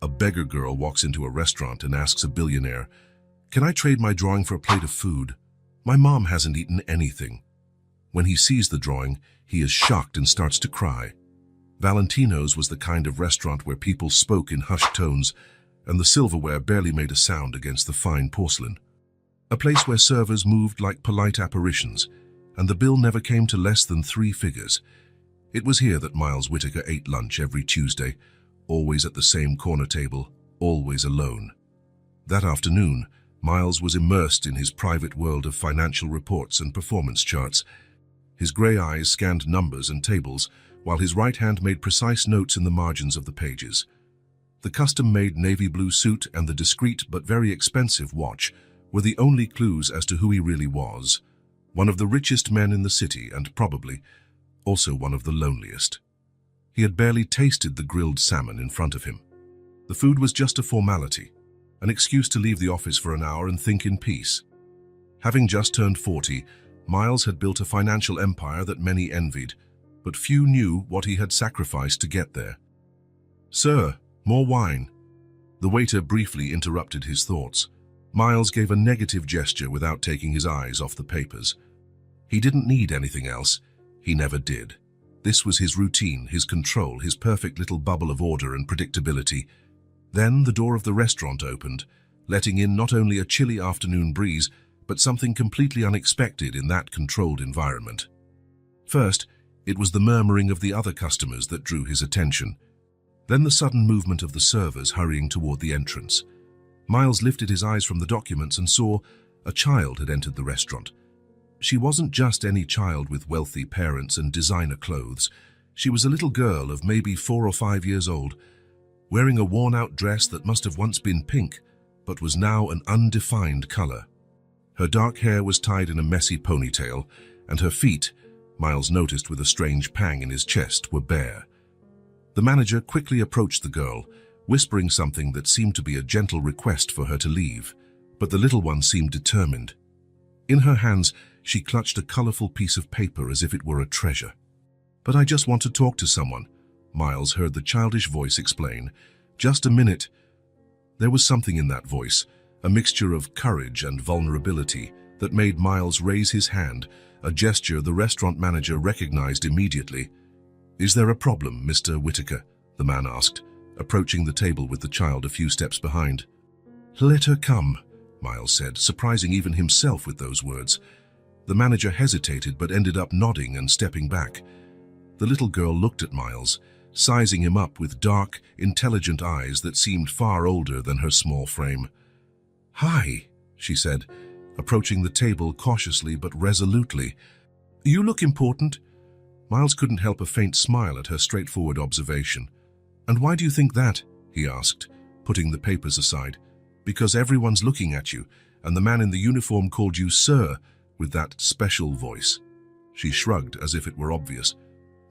A beggar girl walks into a restaurant and asks a billionaire, "Can I trade my drawing for a plate of food? My mom hasn't eaten anything." When he sees the drawing, he is shocked and starts to cry. Valentino's was the kind of restaurant where people spoke in hushed tones, and the silverware barely made a sound against the fine porcelain. A place where servers moved like polite apparitions, and the bill never came to less than 3 figures. It was here that Miles Whittaker ate lunch every Tuesday, always at the same corner table, always alone. That afternoon, Miles was immersed in his private world of financial reports and performance charts. His grey eyes scanned numbers and tables, while his right hand made precise notes in the margins of the pages. The custom-made navy blue suit and the discreet but very expensive watch were the only clues as to who he really was. One of the richest men in the city, and probably also one of the loneliest. He had barely tasted the grilled salmon in front of him. The food was just a formality, an excuse to leave the office for an hour and think in peace. Having just turned 40, Miles had built a financial empire that many envied, but few knew what he had sacrificed to get there. "Sir, more wine." The waiter briefly interrupted his thoughts. Miles gave a negative gesture without taking his eyes off the papers. He didn't need anything else. He never did. This was his routine, his control, his perfect little bubble of order and predictability. Then the door of the restaurant opened, letting in not only a chilly afternoon breeze, but something completely unexpected in that controlled environment. First, it was the murmuring of the other customers that drew his attention. Then the sudden movement of the servers hurrying toward the entrance. Miles lifted his eyes from the documents and saw a child had entered the restaurant. She wasn't just any child with wealthy parents and designer clothes. She was a little girl of maybe 4 or 5 years old, wearing a worn-out dress that must have once been pink, but was now an undefined color. Her dark hair was tied in a messy ponytail, and her feet, Miles noticed with a strange pang in his chest, were bare. The manager quickly approached the girl, whispering something that seemed to be a gentle request for her to leave, but the little one seemed determined. In her hands, she clutched a colorful piece of paper as if it were a treasure. "But I just want to talk to someone," Miles heard the childish voice explain. "Just a minute." There was something in that voice, a mixture of courage and vulnerability, that made Miles raise his hand, a gesture the restaurant manager recognized immediately. "Is there a problem, Mr. Whittaker?" the man asked, approaching the table with the child a few steps behind. "Let her come," Miles said, surprising even himself with those words. The manager hesitated but ended up nodding and stepping back. The little girl looked at Miles, sizing him up with dark, intelligent eyes that seemed far older than her small frame. "Hi," she said, approaching the table cautiously but resolutely. "You look important." Miles couldn't help a faint smile at her straightforward observation. "And why do you think that?" he asked, putting the papers aside. "Because everyone's looking at you, and the man in the uniform called you sir, with that special voice." She shrugged as if it were obvious.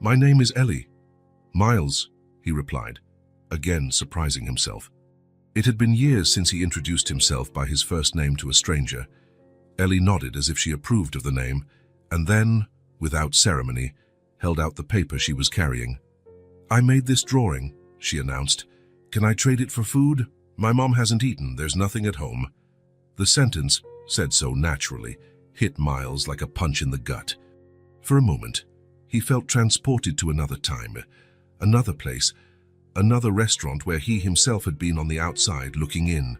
"My name is Ellie." "Miles," he replied, again surprising himself. It had been years since he introduced himself by his first name to a stranger. Ellie nodded as if she approved of the name, and then, without ceremony, held out the paper she was carrying. "I made this drawing," she announced. "Can I trade it for food? My mom hasn't eaten, there's nothing at home." The sentence, said so naturally, hit Miles like a punch in the gut. For a moment, he felt transported to another time, another place, another restaurant where he himself had been on the outside looking in.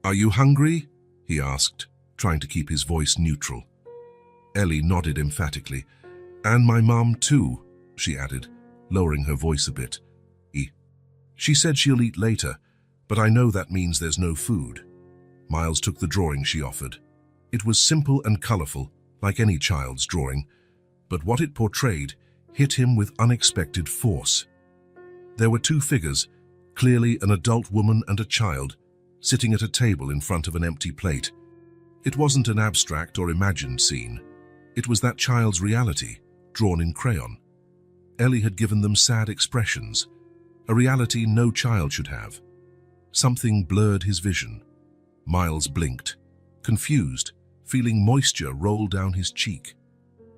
Are you hungry?" he asked, trying to keep his voice neutral. Ellie nodded emphatically. "And my mom too," she added, lowering her voice a bit. "She said she'll eat later, but I know that means there's no food." Miles took the drawing she offered. It was simple and colorful, like any child's drawing, but what it portrayed hit him with unexpected force. There were 2 figures, clearly an adult woman and a child, sitting at a table in front of an empty plate. It wasn't an abstract or imagined scene. It was that child's reality, drawn in crayon. Ellie had given them sad expressions, a reality no child should have. Something blurred his vision. Miles blinked, confused, feeling moisture roll down his cheek.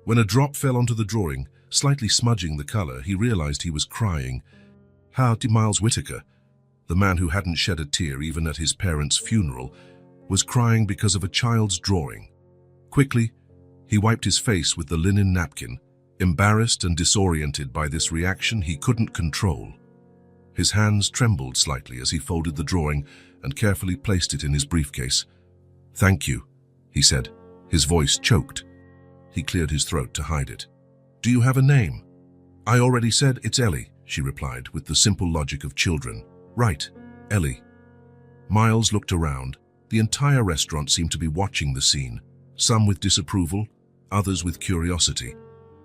When a drop fell onto the drawing, slightly smudging the color, he realized he was crying. Miles Whitaker, the man who hadn't shed a tear even at his parents' funeral, was crying because of a child's drawing. Quickly, he wiped his face with the linen napkin, embarrassed and disoriented by this reaction he couldn't control. His hands trembled slightly as he folded the drawing and carefully placed it in his briefcase. "Thank you," he said, his voice choked. He cleared his throat to hide it. "Do you have a name?" "I already said it's Ellie," she replied with the simple logic of children. "Right, Ellie." Miles looked around. The entire restaurant seemed to be watching the scene, some with disapproval, others with curiosity.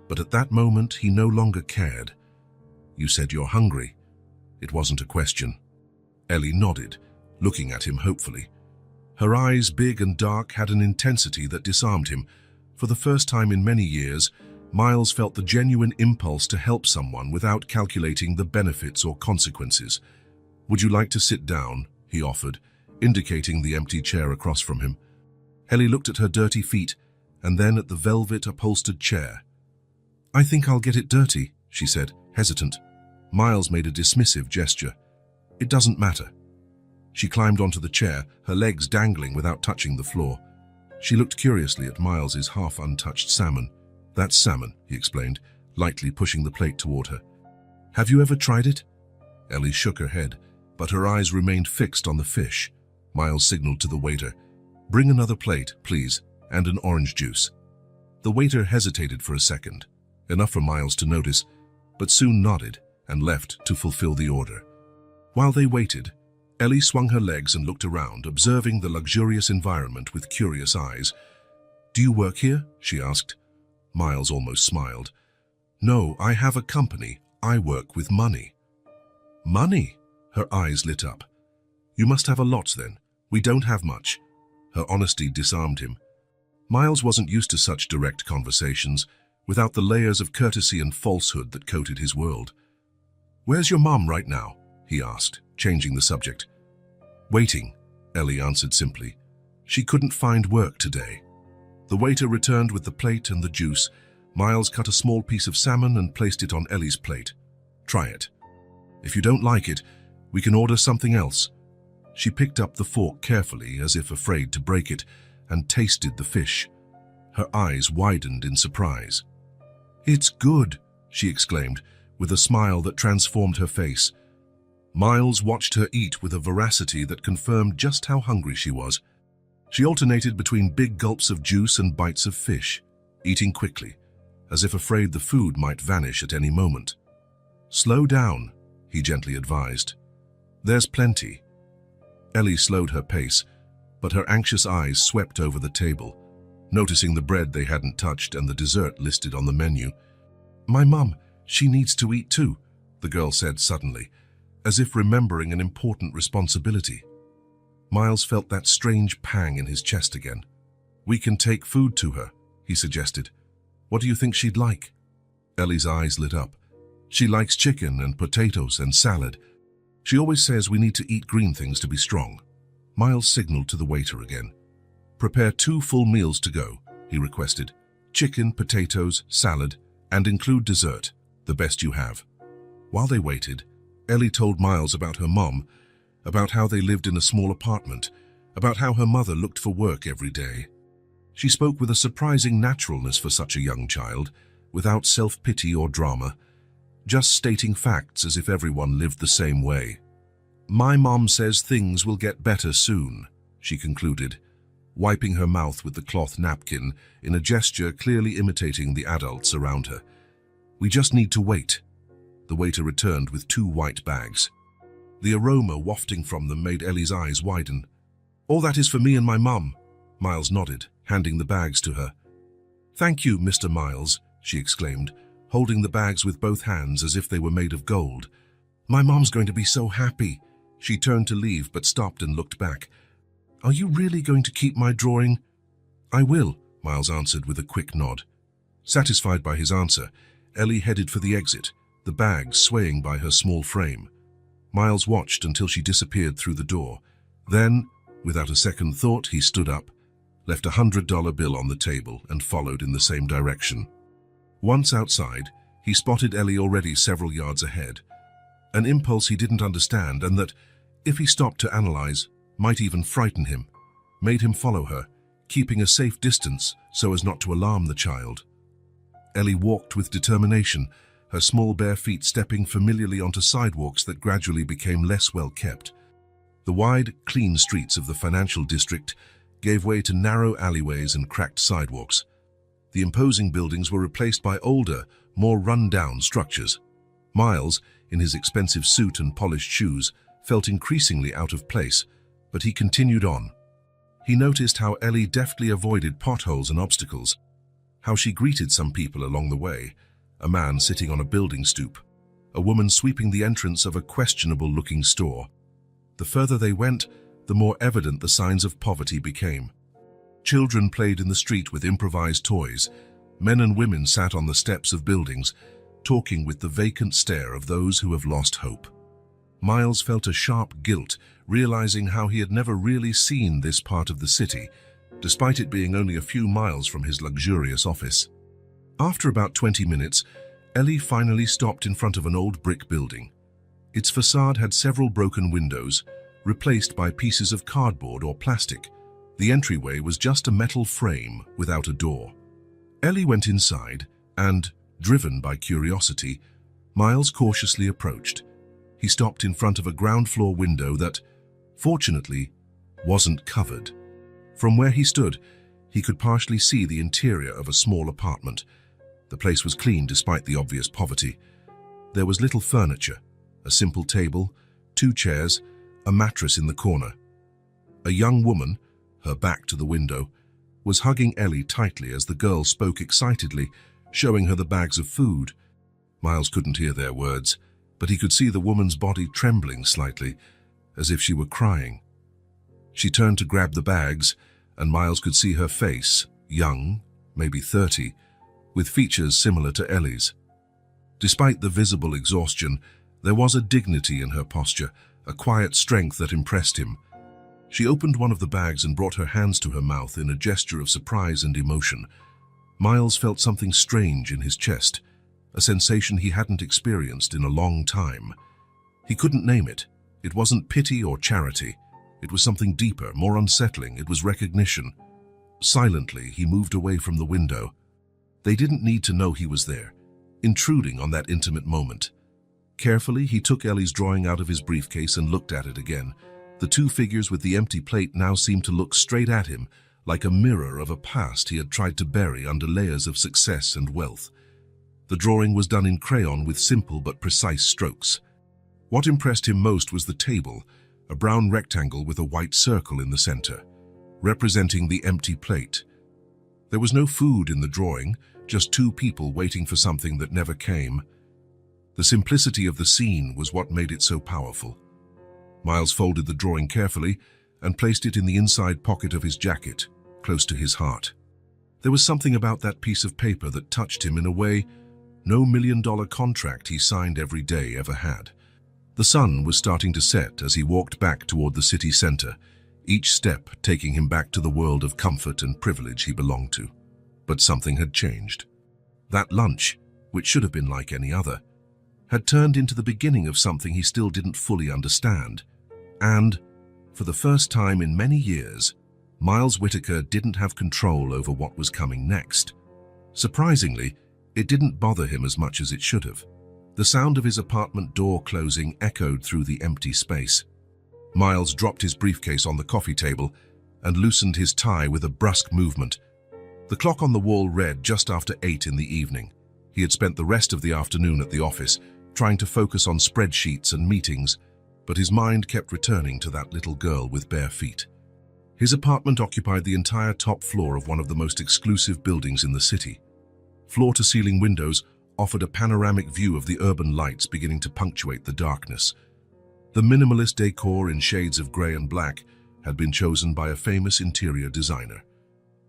But at that moment, he no longer cared. "You said you're hungry." It wasn't a question. Ellie nodded, looking at him hopefully. Her eyes, big and dark, had an intensity that disarmed him. For the first time in many years, Miles felt the genuine impulse to help someone without calculating the benefits or consequences. "Would you like to sit down?" he offered, indicating the empty chair across from him. Ellie looked at her dirty feet and then at the velvet upholstered chair. "I think I'll get it dirty," she said, hesitant. Miles made a dismissive gesture. "It doesn't matter." She climbed onto the chair, her legs dangling without touching the floor. She looked curiously at Miles's half-untouched salmon. "That's salmon," he explained, lightly pushing the plate toward her. "Have you ever tried it?" Ellie shook her head, but her eyes remained fixed on the fish. Miles signaled to the waiter, "Bring another plate, please, and an orange juice." The waiter hesitated for a second, enough for Miles to notice, but soon nodded and left to fulfill the order. While they waited, Ellie swung her legs and looked around, observing the luxurious environment with curious eyes. "Do you work here?" she asked. Miles almost smiled. "No, I have a company. I work with money." "Money?" Her eyes lit up. "You must have a lot then. We don't have much." Her honesty disarmed him. Miles wasn't used to such direct conversations, without the layers of courtesy and falsehood that coated his world. "Where's your mom right now?" he asked, changing the subject. "Waiting," Ellie answered simply. "She couldn't find work today." The waiter returned with the plate and the juice. Miles cut a small piece of salmon and placed it on Ellie's plate. "Try it. If you don't like it, we can order something else." She picked up the fork carefully, as if afraid to break it, and tasted the fish. Her eyes widened in surprise. "It's good," she exclaimed, with a smile that transformed her face. Miles watched her eat with a voracity that confirmed just how hungry she was. She alternated between big gulps of juice and bites of fish, eating quickly, as if afraid the food might vanish at any moment. "Slow down," he gently advised. "There's plenty." Ellie slowed her pace, but her anxious eyes swept over the table, noticing the bread they hadn't touched and the dessert listed on the menu. "My mum, she needs to eat too," the girl said suddenly, as if remembering an important responsibility. Miles felt that strange pang in his chest again. "We can take food to her," he suggested. "What do you think she'd like?" Ellie's eyes lit up. "She likes chicken and potatoes and salad. She always says we need to eat green things to be strong." Miles signaled to the waiter again. "Prepare 2 full meals to go," he requested. "Chicken, potatoes, salad, and include dessert, the best you have." While they waited, Ellie told Miles about her mom, about how they lived in a small apartment, about how her mother looked for work every day. She spoke with a surprising naturalness for such a young child, without self-pity or drama, just stating facts as if everyone lived the same way. "My mom says things will get better soon," she concluded, wiping her mouth with the cloth napkin in a gesture clearly imitating the adults around her. "We just need to wait." The waiter returned with 2 white bags. The aroma wafting from them made Ellie's eyes widen. "All that is for me and my mum," Miles nodded, handing the bags to her. "Thank you, Mr. Miles," she exclaimed, holding the bags with both hands as if they were made of gold. "My mom's going to be so happy." She turned to leave but stopped and looked back. "Are you really going to keep my drawing?" "I will," Miles answered with a quick nod. Satisfied by his answer, Ellie headed for the exit, the bags swaying by her small frame. Miles watched until she disappeared through the door. Then, without a second thought, he stood up, left a $100 bill on the table, and followed in the same direction. Once outside, he spotted Ellie already several yards ahead. an impulse he didn't understand and that, if he stopped to analyze, might even frighten him, made him follow her, keeping a safe distance so as not to alarm the child. Ellie walked with determination, her small bare feet stepping familiarly onto sidewalks that gradually became less well kept. The wide, clean streets of the financial district gave way to narrow alleyways and cracked sidewalks. The imposing buildings were replaced by older, more run-down structures. Miles, in his expensive suit and polished shoes, felt increasingly out of place, but he continued on. He noticed how Ellie deftly avoided potholes and obstacles, how she greeted some people along the way, a man sitting on a building stoop, a woman sweeping the entrance of a questionable-looking store. The further they went, the more evident the signs of poverty became. Children played in the street with improvised toys. Men and women sat on the steps of buildings, talking with the vacant stare of those who have lost hope. Miles felt a sharp guilt, realizing how he had never really seen this part of the city, despite it being only a few miles from his luxurious office. After about 20 minutes, Ellie finally stopped in front of an old brick building. Its facade had several broken windows, replaced by pieces of cardboard or plastic. The entryway was just a metal frame without a door. Ellie went inside and, driven by curiosity, Miles cautiously approached. He stopped in front of a ground-floor window that, fortunately, wasn't covered. From where he stood, he could partially see the interior of a small apartment. The place was clean despite the obvious poverty. There was little furniture, a simple table, 2 chairs, a mattress in the corner. A young woman, her back to the window, was hugging Ellie tightly as the girl spoke excitedly, showing her the bags of food. Miles couldn't hear their words, but he could see the woman's body trembling slightly, as if she were crying. She turned to grab the bags, and Miles could see her face, young, maybe 30, with features similar to Ellie's. Despite the visible exhaustion, there was a dignity in her posture, a quiet strength that impressed him. She opened one of the bags and brought her hands to her mouth in a gesture of surprise and emotion. Miles felt something strange in his chest, a sensation he hadn't experienced in a long time. He couldn't name it. It wasn't pity or charity. It was something deeper, more unsettling. It was recognition. Silently, he moved away from the window. They didn't need to know he was there, intruding on that intimate moment. Carefully, he took Ellie's drawing out of his briefcase and looked at it again. The 2 figures with the empty plate now seemed to look straight at him, like a mirror of a past he had tried to bury under layers of success and wealth. The drawing was done in crayon with simple but precise strokes. What impressed him most was the table, a brown rectangle with a white circle in the center, representing the empty plate. There was no food in the drawing, just 2 people waiting for something that never came. The simplicity of the scene was what made it so powerful. Miles folded the drawing carefully and placed it in the inside pocket of his jacket, close to his heart. There was something about that piece of paper that touched him in a way no $1-million contract he signed every day ever had. The sun was starting to set as he walked back toward the city center, each step taking him back to the world of comfort and privilege he belonged to. But something had changed. That lunch, which should have been like any other, had turned into the beginning of something he still didn't fully understand. And, for the first time in many years, Miles Whitaker didn't have control over what was coming next. Surprisingly, it didn't bother him as much as it should have. The sound of his apartment door closing echoed through the empty space. Miles dropped his briefcase on the coffee table and loosened his tie with a brusque movement. The clock on the wall read just after 8 in the evening. He had spent the rest of the afternoon at the office, trying to focus on spreadsheets and meetings, but his mind kept returning to that little girl with bare feet. His apartment occupied the entire top floor of one of the most exclusive buildings in the city. Floor-to-ceiling windows offered a panoramic view of the urban lights beginning to punctuate the darkness. The minimalist decor in shades of gray and black had been chosen by a famous interior designer.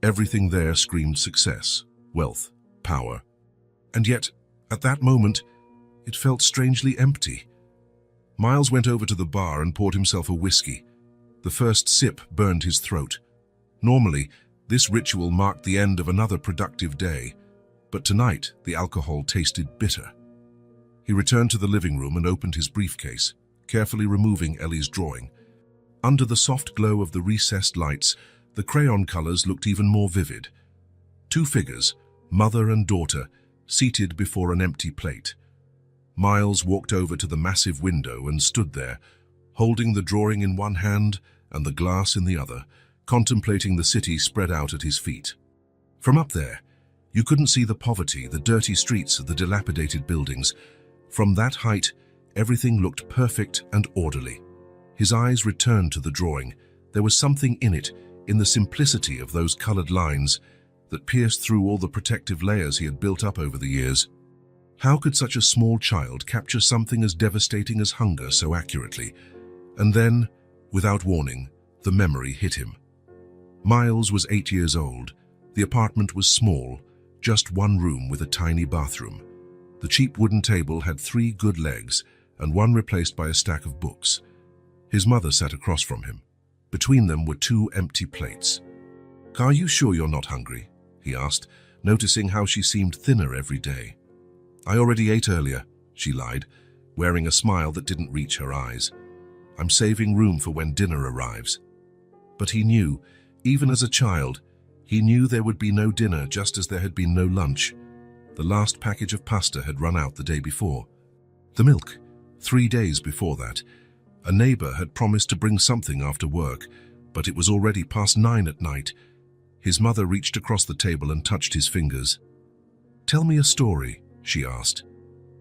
Everything there screamed success, wealth, power. And yet, at that moment, it felt strangely empty. Miles went over to the bar and poured himself a whiskey. The first sip burned his throat. Normally, this ritual marked the end of another productive day, but tonight the alcohol tasted bitter. He returned to the living room and opened his briefcase, carefully removing Ellie's drawing. Under the soft glow of the recessed lights, the crayon colors looked even more vivid. Two figures, mother and daughter, seated before an empty plate. Miles walked over to the massive window and stood there, holding the drawing in one hand and the glass in the other, contemplating the city spread out at his feet. From up there, you couldn't see the poverty, the dirty streets, the dilapidated buildings. From that height, everything looked perfect and orderly. His eyes returned to the drawing. There was something in it, in the simplicity of those colored lines that pierced through all the protective layers he had built up over the years. How could such a small child capture something as devastating as hunger so accurately? And then, without warning, the memory hit him. Miles was 8 years old. The apartment was small, just one room with a tiny bathroom. The cheap wooden table had 3 good legs and one replaced by a stack of books. His mother sat across from him. Between them were 2 empty plates. "Are you sure you're not hungry?" he asked, noticing how she seemed thinner every day. "I already ate earlier," she lied, wearing a smile that didn't reach her eyes. "I'm saving room for when dinner arrives." But he knew, even as a child, he knew there would be no dinner just as there had been no lunch. The last package of pasta had run out the day before. The milk, 3 days before that. A neighbor had promised to bring something after work, but it was already past 9 at night. His mother reached across the table and touched his fingers. "Tell me a story," she asked.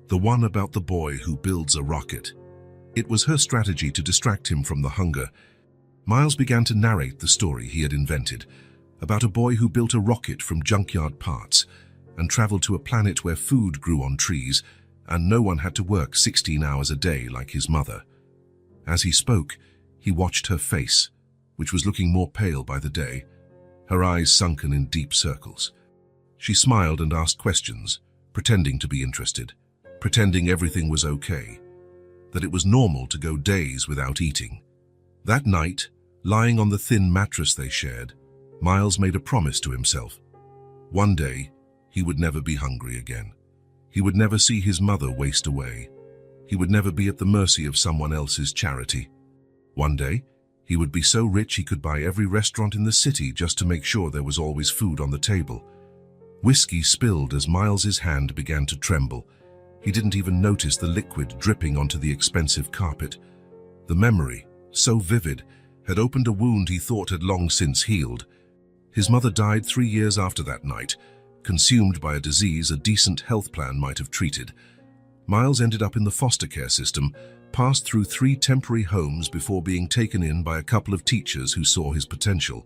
"The one about the boy who builds a rocket." It was her strategy to distract him from the hunger. Miles began to narrate the story he had invented, about a boy who built a rocket from junkyard parts and traveled to a planet where food grew on trees and no one had to work 16 hours a day like his mother. As he spoke, he watched her face, which was looking more pale by the day, her eyes sunken in deep circles. She smiled and asked questions, pretending to be interested, pretending everything was okay, that it was normal to go days without eating. That night, lying on the thin mattress they shared, Miles made a promise to himself. One day, he would never be hungry again. He would never see his mother waste away. He would never be at the mercy of someone else's charity. One day, he would be so rich he could buy every restaurant in the city just to make sure there was always food on the table. Whiskey spilled as Miles's hand began to tremble. He didn't even notice the liquid dripping onto the expensive carpet. The memory, so vivid, had opened a wound he thought had long since healed. His mother died 3 years after that night, consumed by a disease a decent health plan might have treated. Miles ended up in the foster care system, passed through 3 temporary homes before being taken in by a couple of teachers who saw his potential.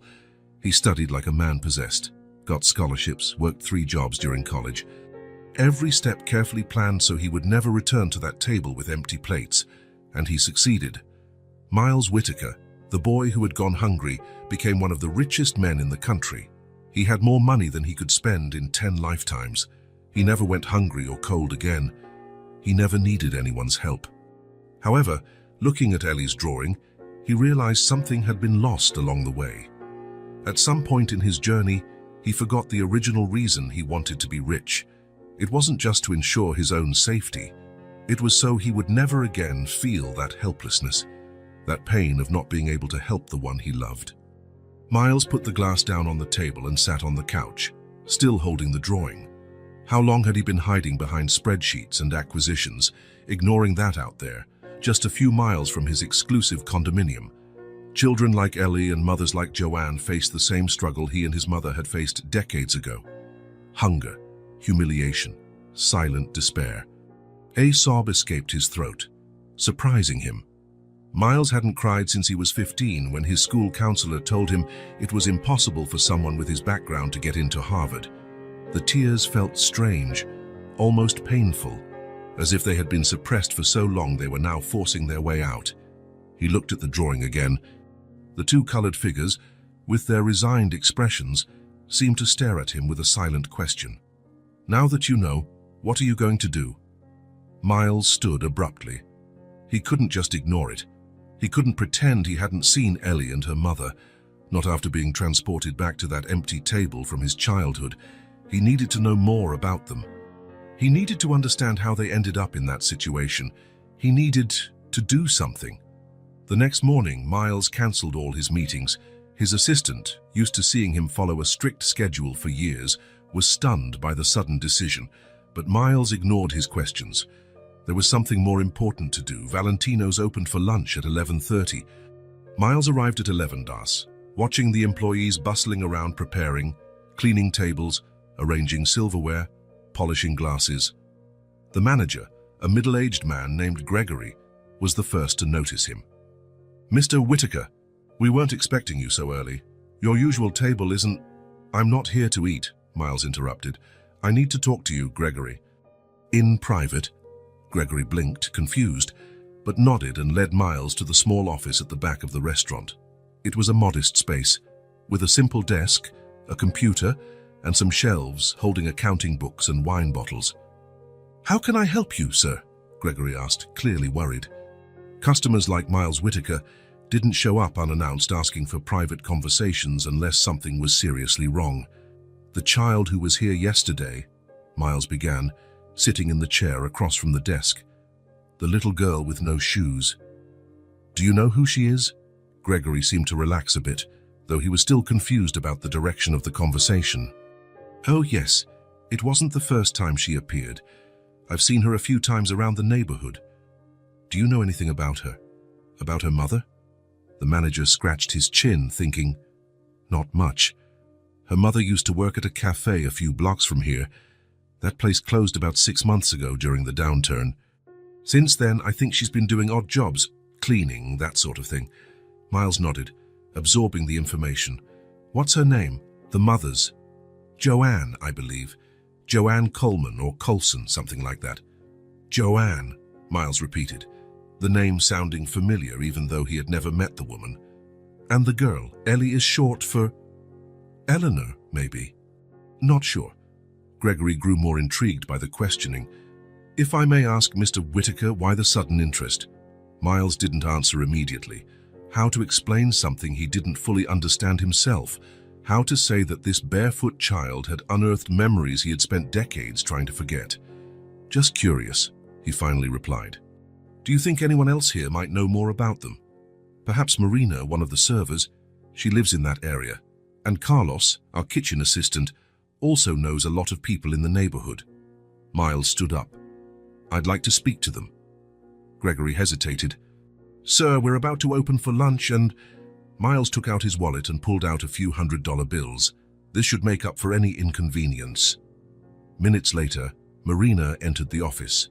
He studied like a man possessed, got scholarships, worked 3 jobs during college. Every step carefully planned so he would never return to that table with empty plates, and he succeeded. Miles Whitaker, the boy who had gone hungry, became one of the richest men in the country. He had more money than he could spend in 10 lifetimes. He never went hungry or cold again. He never needed anyone's help. However, looking at Ellie's drawing, he realized something had been lost along the way. At some point in his journey, he forgot the original reason he wanted to be rich. It wasn't just to ensure his own safety. It was so he would never again feel that helplessness, that pain of not being able to help the one he loved. Miles put the glass down on the table and sat on the couch, still holding the drawing. How long had he been hiding behind spreadsheets and acquisitions, ignoring that out there, just a few miles from his exclusive condominium? Children like Ellie and mothers like Joanne faced the same struggle he and his mother had faced decades ago. Hunger, humiliation, silent despair. A sob escaped his throat, surprising him. Miles hadn't cried since he was 15 when his school counselor told him it was impossible for someone with his background to get into Harvard. The tears felt strange, almost painful, as if they had been suppressed for so long they were now forcing their way out. He looked at the drawing again. The 2 colored figures, with their resigned expressions, seemed to stare at him with a silent question. "Now that you know, what are you going to do?" Miles stood abruptly. He couldn't just ignore it. He couldn't pretend he hadn't seen Ellie and her mother, not after being transported back to that empty table from his childhood. He needed to know more about them. He needed to understand how they ended up in that situation. He needed to do something. The next morning, Miles cancelled all his meetings. His assistant, used to seeing him follow a strict schedule for years, was stunned by the sudden decision, but Miles ignored his questions. There was something more important to do. Valentino's opened for lunch at 11:30. Miles arrived at 11 das, watching the employees bustling around preparing, cleaning tables, arranging silverware, polishing glasses. The manager, a middle-aged man named Gregory, was the first to notice him. "Mr. Whitaker, we weren't expecting you so early. Your usual table isn't—" "I'm not here to eat," Miles interrupted. "I need to talk to you, Gregory." "In private?" Gregory blinked, confused, but nodded and led Miles to the small office at the back of the restaurant. It was a modest space, with a simple desk, a computer, and some shelves holding accounting books and wine bottles. "How can I help you, sir?" Gregory asked, clearly worried. Customers like Miles Whitaker didn't show up unannounced asking for private conversations unless something was seriously wrong. "The child who was here yesterday," Miles began, sitting in the chair across from the desk. "The little girl with no shoes. Do you know who she is?" Gregory seemed to relax a bit, though he was still confused about the direction of the conversation. "Oh yes, it wasn't the first time she appeared. I've seen her a few times around the neighborhood. Do you know anything about her? About her mother?" The manager scratched his chin, thinking, "Not much. Her mother used to work at a cafe a few blocks from here. That place closed about 6 months ago during the downturn. Since then, I think she's been doing odd jobs, cleaning, that sort of thing." Miles nodded, absorbing the information. "What's her name? The mother's?" "Joanne, I believe. Joanne Coleman or Colson, something like that." "Joanne," Miles repeated, the name sounding familiar even though he had never met the woman. "And the girl, Ellie, is short for—" "Eleanor, maybe?" "Not sure." Gregory grew more intrigued by the questioning. "If I may ask, Mr. Whitaker, why the sudden interest?" Miles didn't answer immediately. How to explain something he didn't fully understand himself? How to say that this barefoot child had unearthed memories he had spent decades trying to forget? "Just curious," he finally replied. "Do you think anyone else here might know more about them? Perhaps Marina, one of the servers. She lives in that area. And Carlos, our kitchen assistant, also knows a lot of people in the neighborhood." Miles stood up. "I'd like to speak to them." Gregory hesitated. "Sir, we're about to open for lunch and—" Miles took out his wallet and pulled out a few $100 bills. This should make up for any inconvenience. Minutes later, Marina entered the office.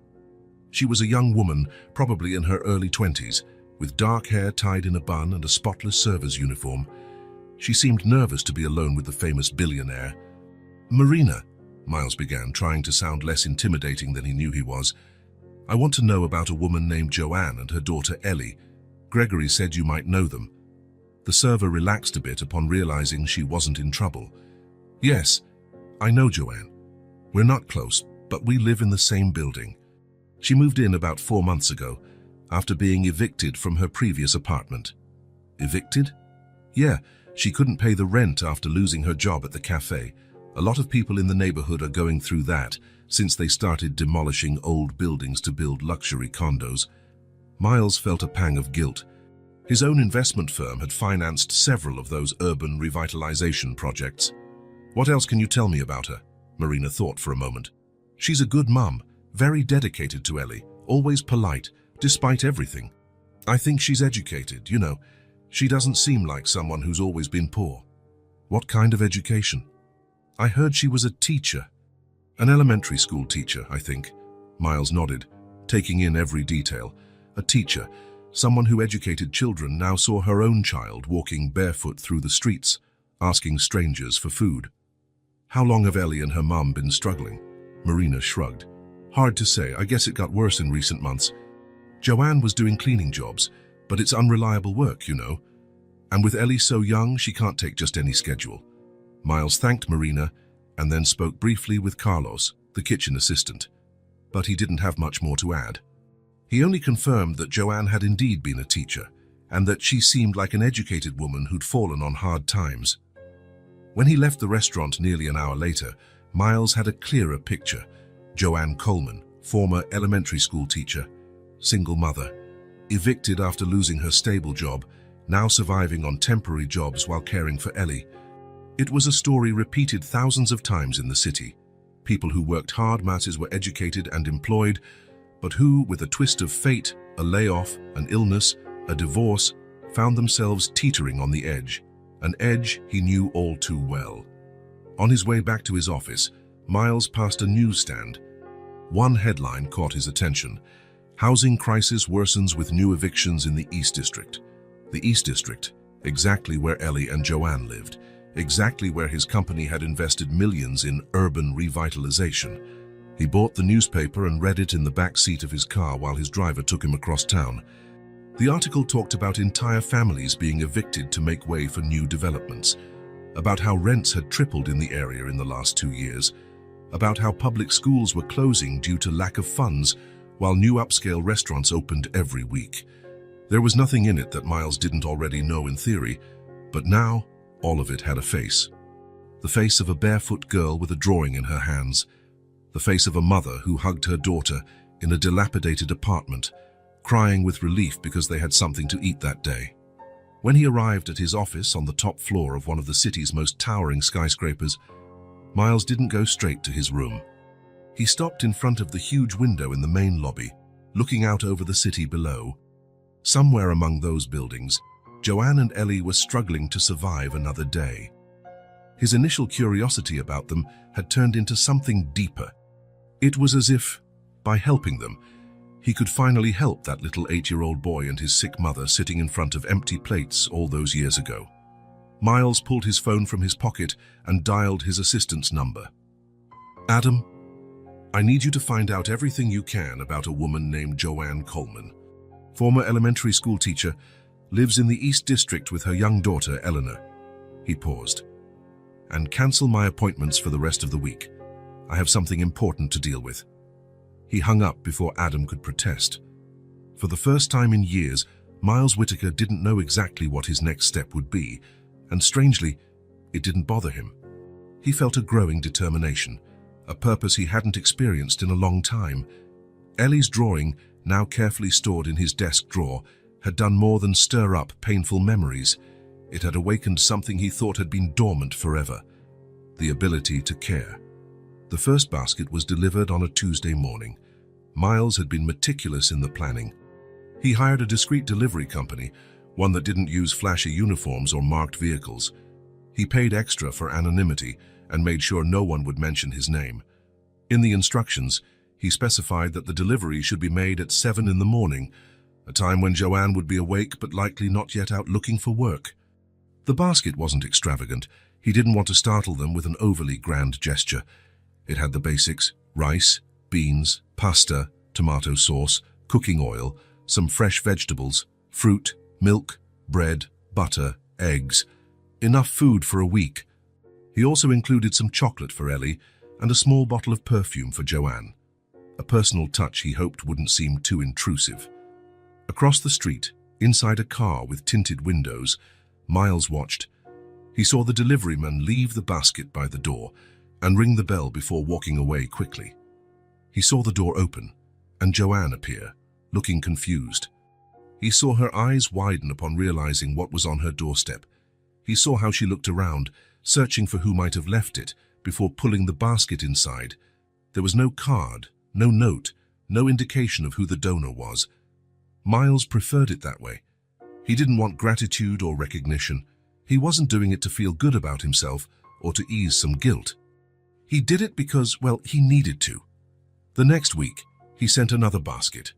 She was a young woman, probably in her early 20s, with dark hair tied in a bun and a spotless server's uniform. She seemed nervous to be alone with the famous billionaire. "Marina," Miles began, trying to sound less intimidating than he knew he was, "I want to know about a woman named Joanne and her daughter Ellie. Gregory said you might know them." The server relaxed a bit upon realizing she wasn't in trouble. "Yes, I know Joanne. We're not close, but we live in the same building. She moved in about 4 months ago, after being evicted from her previous apartment." "Evicted?" "Yeah, she couldn't pay the rent after losing her job at the cafe. A lot of people in the neighborhood are going through that, since they started demolishing old buildings to build luxury condos." Miles felt a pang of guilt. His own investment firm had financed several of those urban revitalization projects. "What else can you tell me about her?" Marina thought for a moment. "She's a good mum, very dedicated to Ellie, always polite, despite everything. I think she's educated, you know. She doesn't seem like someone who's always been poor." "What kind of education?" "I heard she was a teacher." "An elementary school teacher, I think." Miles nodded, taking in every detail. A teacher, someone who educated children, now saw her own child walking barefoot through the streets, asking strangers for food. "How long have Ellie and her mum been struggling?" Marina shrugged. "Hard to say. I guess it got worse in recent months. Joanne was doing cleaning jobs, but it's unreliable work, you know. And with Ellie so young, she can't take just any schedule." Miles thanked Marina and then spoke briefly with Carlos, the kitchen assistant. But he didn't have much more to add. He only confirmed that Joanne had indeed been a teacher, and that she seemed like an educated woman who'd fallen on hard times. When he left the restaurant nearly an hour later, Miles had a clearer picture. Joanne Coleman, former elementary school teacher, single mother, evicted after losing her stable job, now surviving on temporary jobs while caring for Ellie. It was a story repeated thousands of times in the city. People who worked hard, masses were educated and employed, but who, with a twist of fate, a layoff, an illness, a divorce, found themselves teetering on the edge, an edge he knew all too well. On his way back to his office, Miles passed a newsstand. One headline caught his attention: "Housing crisis worsens with new evictions in the East District." The East District, exactly where Ellie and Joanne lived, exactly where his company had invested millions in urban revitalization. He bought the newspaper and read it in the back seat of his car while his driver took him across town. The article talked about entire families being evicted to make way for new developments, about how rents had tripled in the area in the last 2 years, about how public schools were closing due to lack of funds, while new upscale restaurants opened every week. There was nothing in it that Miles didn't already know in theory, but now all of it had a face. The face of a barefoot girl with a drawing in her hands. The face of a mother who hugged her daughter in a dilapidated apartment, crying with relief because they had something to eat that day. When he arrived at his office on the top floor of one of the city's most towering skyscrapers, Miles didn't go straight to his room. He stopped in front of the huge window in the main lobby, looking out over the city below. Somewhere among those buildings, Joanne and Ellie were struggling to survive another day. His initial curiosity about them had turned into something deeper. It was as if, by helping them, he could finally help that little 8-year-old boy and his sick mother sitting in front of empty plates all those years ago. Miles pulled his phone from his pocket and dialed his assistant's number. "Adam, I need you to find out everything you can about a woman named Joanne Coleman. Former elementary school teacher, lives in the East District with her young daughter, Eleanor." He paused. "And cancel my appointments for the rest of the week. I have something important to deal with." He hung up before Adam could protest. For the first time in years, Miles Whitaker didn't know exactly what his next step would be, and strangely, it didn't bother him. He felt a growing determination, a purpose he hadn't experienced in a long time. Ellie's drawing, now carefully stored in his desk drawer, had done more than stir up painful memories. It had awakened something he thought had been dormant forever: the ability to care. The first basket was delivered on a Tuesday morning. Miles had been meticulous in the planning. He hired a discreet delivery company, one that didn't use flashy uniforms or marked vehicles. He paid extra for anonymity and made sure no one would mention his name. In the instructions, he specified that the delivery should be made at 7 in the morning, a time when Joanne would be awake but likely not yet out looking for work. The basket wasn't extravagant. He didn't want to startle them with an overly grand gesture. It had the basics: rice, beans, pasta, tomato sauce, cooking oil, some fresh vegetables, fruit, milk, bread, butter, eggs. Enough food for a week. He also included some chocolate for Ellie and a small bottle of perfume for Joanne. A personal touch he hoped wouldn't seem too intrusive. Across the street, inside a car with tinted windows, Miles watched. He saw the deliveryman leave the basket by the door and ring the bell before walking away quickly. He saw the door open and Joanne appear, looking confused. He saw her eyes widen upon realizing what was on her doorstep. He saw how she looked around, searching for who might have left it, before pulling the basket inside. There was no card, no note, no indication of who the donor was. Miles preferred it that way. He didn't want gratitude or recognition. He wasn't doing it to feel good about himself or to ease some guilt. He did it because, well, he needed to. The next week, he sent another basket.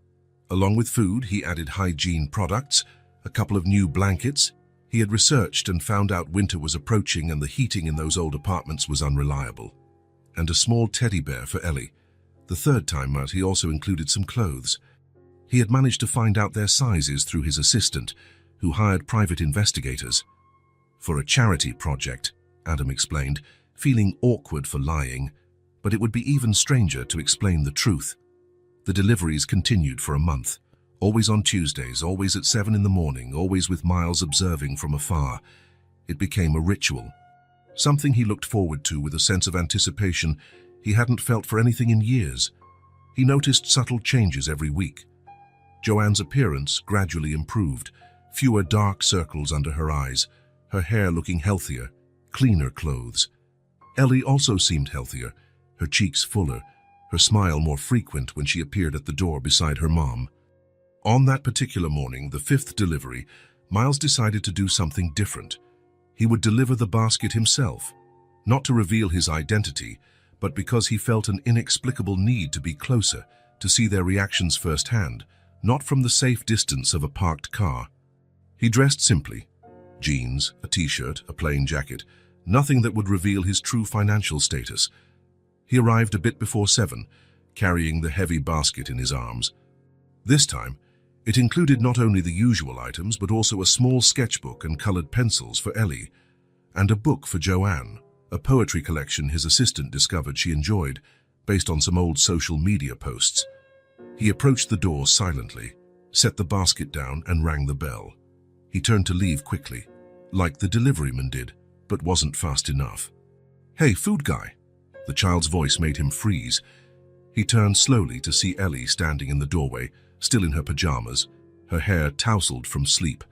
Along with food, he added hygiene products, a couple of new blankets. He had researched and found out winter was approaching and the heating in those old apartments was unreliable. And a small teddy bear for Ellie. The third time out, he also included some clothes. He had managed to find out their sizes through his assistant, who hired private investigators. For a charity project, Adam explained, feeling awkward for lying, but it would be even stranger to explain the truth. The deliveries continued for a month, always on Tuesdays, always at 7 in the morning, always with Miles observing from afar. It became a ritual, something he looked forward to with a sense of anticipation, he hadn't felt for anything in years. He noticed subtle changes every week. Joanne's appearance gradually improved, fewer dark circles under her eyes, her hair looking healthier, cleaner clothes. Ellie also seemed healthier, her cheeks fuller, her smile more frequent when she appeared at the door beside her mom. On that particular morning, the 5th delivery, Miles decided to do something different. He would deliver the basket himself, not to reveal his identity, but because he felt an inexplicable need to be closer, to see their reactions firsthand, not from the safe distance of a parked car. He dressed simply: jeans, a t-shirt, a plain jacket, nothing that would reveal his true financial status. He arrived a bit before 7, carrying the heavy basket in his arms. This time, it included not only the usual items, but also a small sketchbook and colored pencils for Ellie, and a book for Joanne, a poetry collection his assistant discovered she enjoyed, based on some old social media posts. He approached the door silently, set the basket down, and rang the bell. He turned to leave quickly, like the deliveryman did, but wasn't fast enough. "Hey, food guy!" The child's voice made him freeze. He turned slowly to see Ellie standing in the doorway, still in her pajamas, her hair tousled from sleep.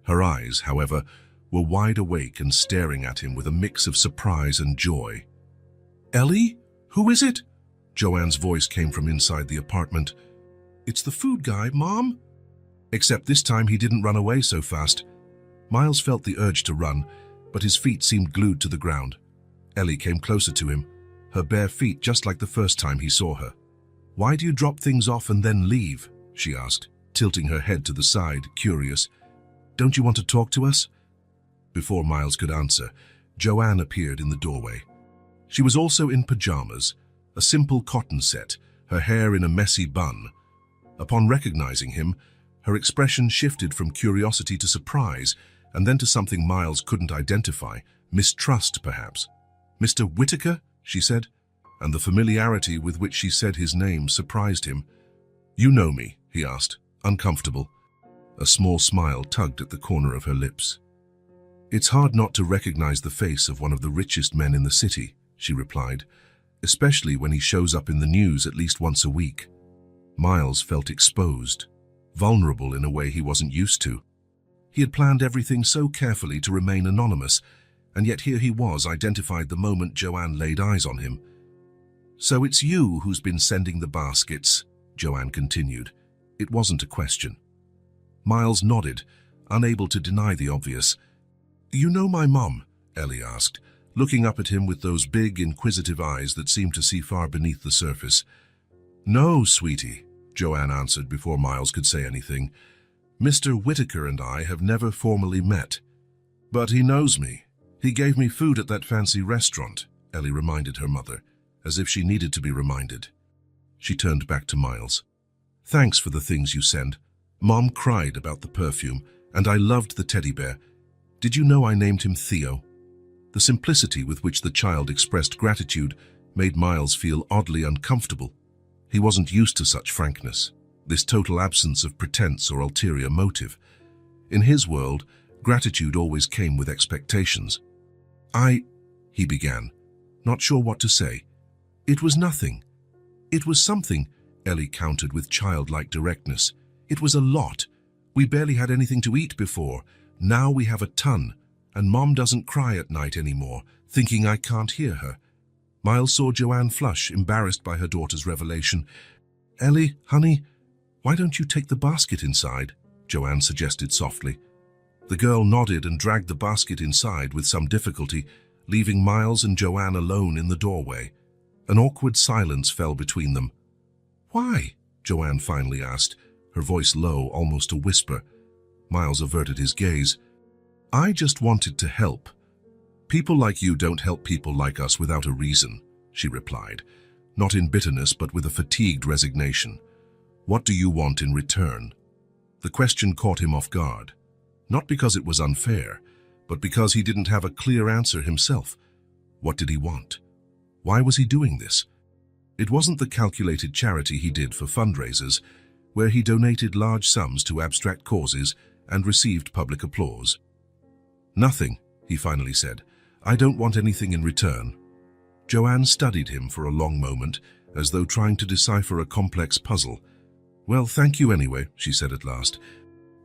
Her eyes, however, were wide awake and staring at him with a mix of surprise and joy. "Ellie? Who is it?" Joanne's voice came from inside the apartment. "It's the food guy, Mom." Except this time he didn't run away so fast. Miles felt the urge to run, but his feet seemed glued to the ground. Ellie came closer to him, her bare feet just like the first time he saw her. "Why do you drop things off and then leave?" she asked, tilting her head to the side, curious. "Don't you want to talk to us?" Before Miles could answer, Joanne appeared in the doorway. She was also in pajamas, a simple cotton set, her hair in a messy bun. Upon recognizing him, her expression shifted from curiosity to surprise, and then to something Miles couldn't identify, mistrust perhaps. "Mr. Whitaker?" she said, and the familiarity with which she said his name surprised him. "You know me?" he asked, uncomfortable. A small smile tugged at the corner of her lips. "It's hard not to recognize the face of one of the richest men in the city," she replied, "especially when he shows up in the news at least once a week." Miles felt exposed, vulnerable in a way he wasn't used to. He had planned everything so carefully to remain anonymous, and yet here he was, identified the moment Joanne laid eyes on him. "So it's you who's been sending the baskets," Joanne continued. It wasn't a question. Miles nodded, unable to deny the obvious. "You know my mom?" Ellie asked, looking up at him with those big, inquisitive eyes that seemed to see far beneath the surface. "No, sweetie," Joanne answered before Miles could say anything. "Mr. Whitaker and I have never formally met. But he knows me. He gave me food at that fancy restaurant," Ellie reminded her mother, as if she needed to be reminded. She turned back to Miles. "Thanks for the things you send. Mom cried about the perfume, and I loved the teddy bear. Did you know I named him Theo?" The simplicity with which the child expressed gratitude made Miles feel oddly uncomfortable. He wasn't used to such frankness, this total absence of pretense or ulterior motive. In his world, gratitude always came with expectations. He began, not sure what to say. "It was nothing." "It was something," Ellie countered with childlike directness. "It was a lot. We barely had anything to eat before. Now we have a ton, and Mom doesn't cry at night anymore, thinking I can't hear her." Miles saw Joanne flush, embarrassed by her daughter's revelation. "Ellie, honey, why don't you take the basket inside?" Joanne suggested softly. The girl nodded and dragged the basket inside with some difficulty, leaving Miles and Joanne alone in the doorway. An awkward silence fell between them. "Why?" Joanne finally asked, her voice low, almost a whisper. Miles averted his gaze. "I just wanted to help. People like you don't help people like us without a reason," she replied, not in bitterness but with a fatigued resignation. "What do you want in return?" The question caught him off guard, not because it was unfair, but because he didn't have a clear answer himself. What did he want? Why was he doing this? It wasn't the calculated charity he did for fundraisers, where he donated large sums to abstract causes and received public applause. "Nothing," he finally said. "I don't want anything in return." Joanne studied him for a long moment, as though trying to decipher a complex puzzle. "Well, thank you anyway," she said at last.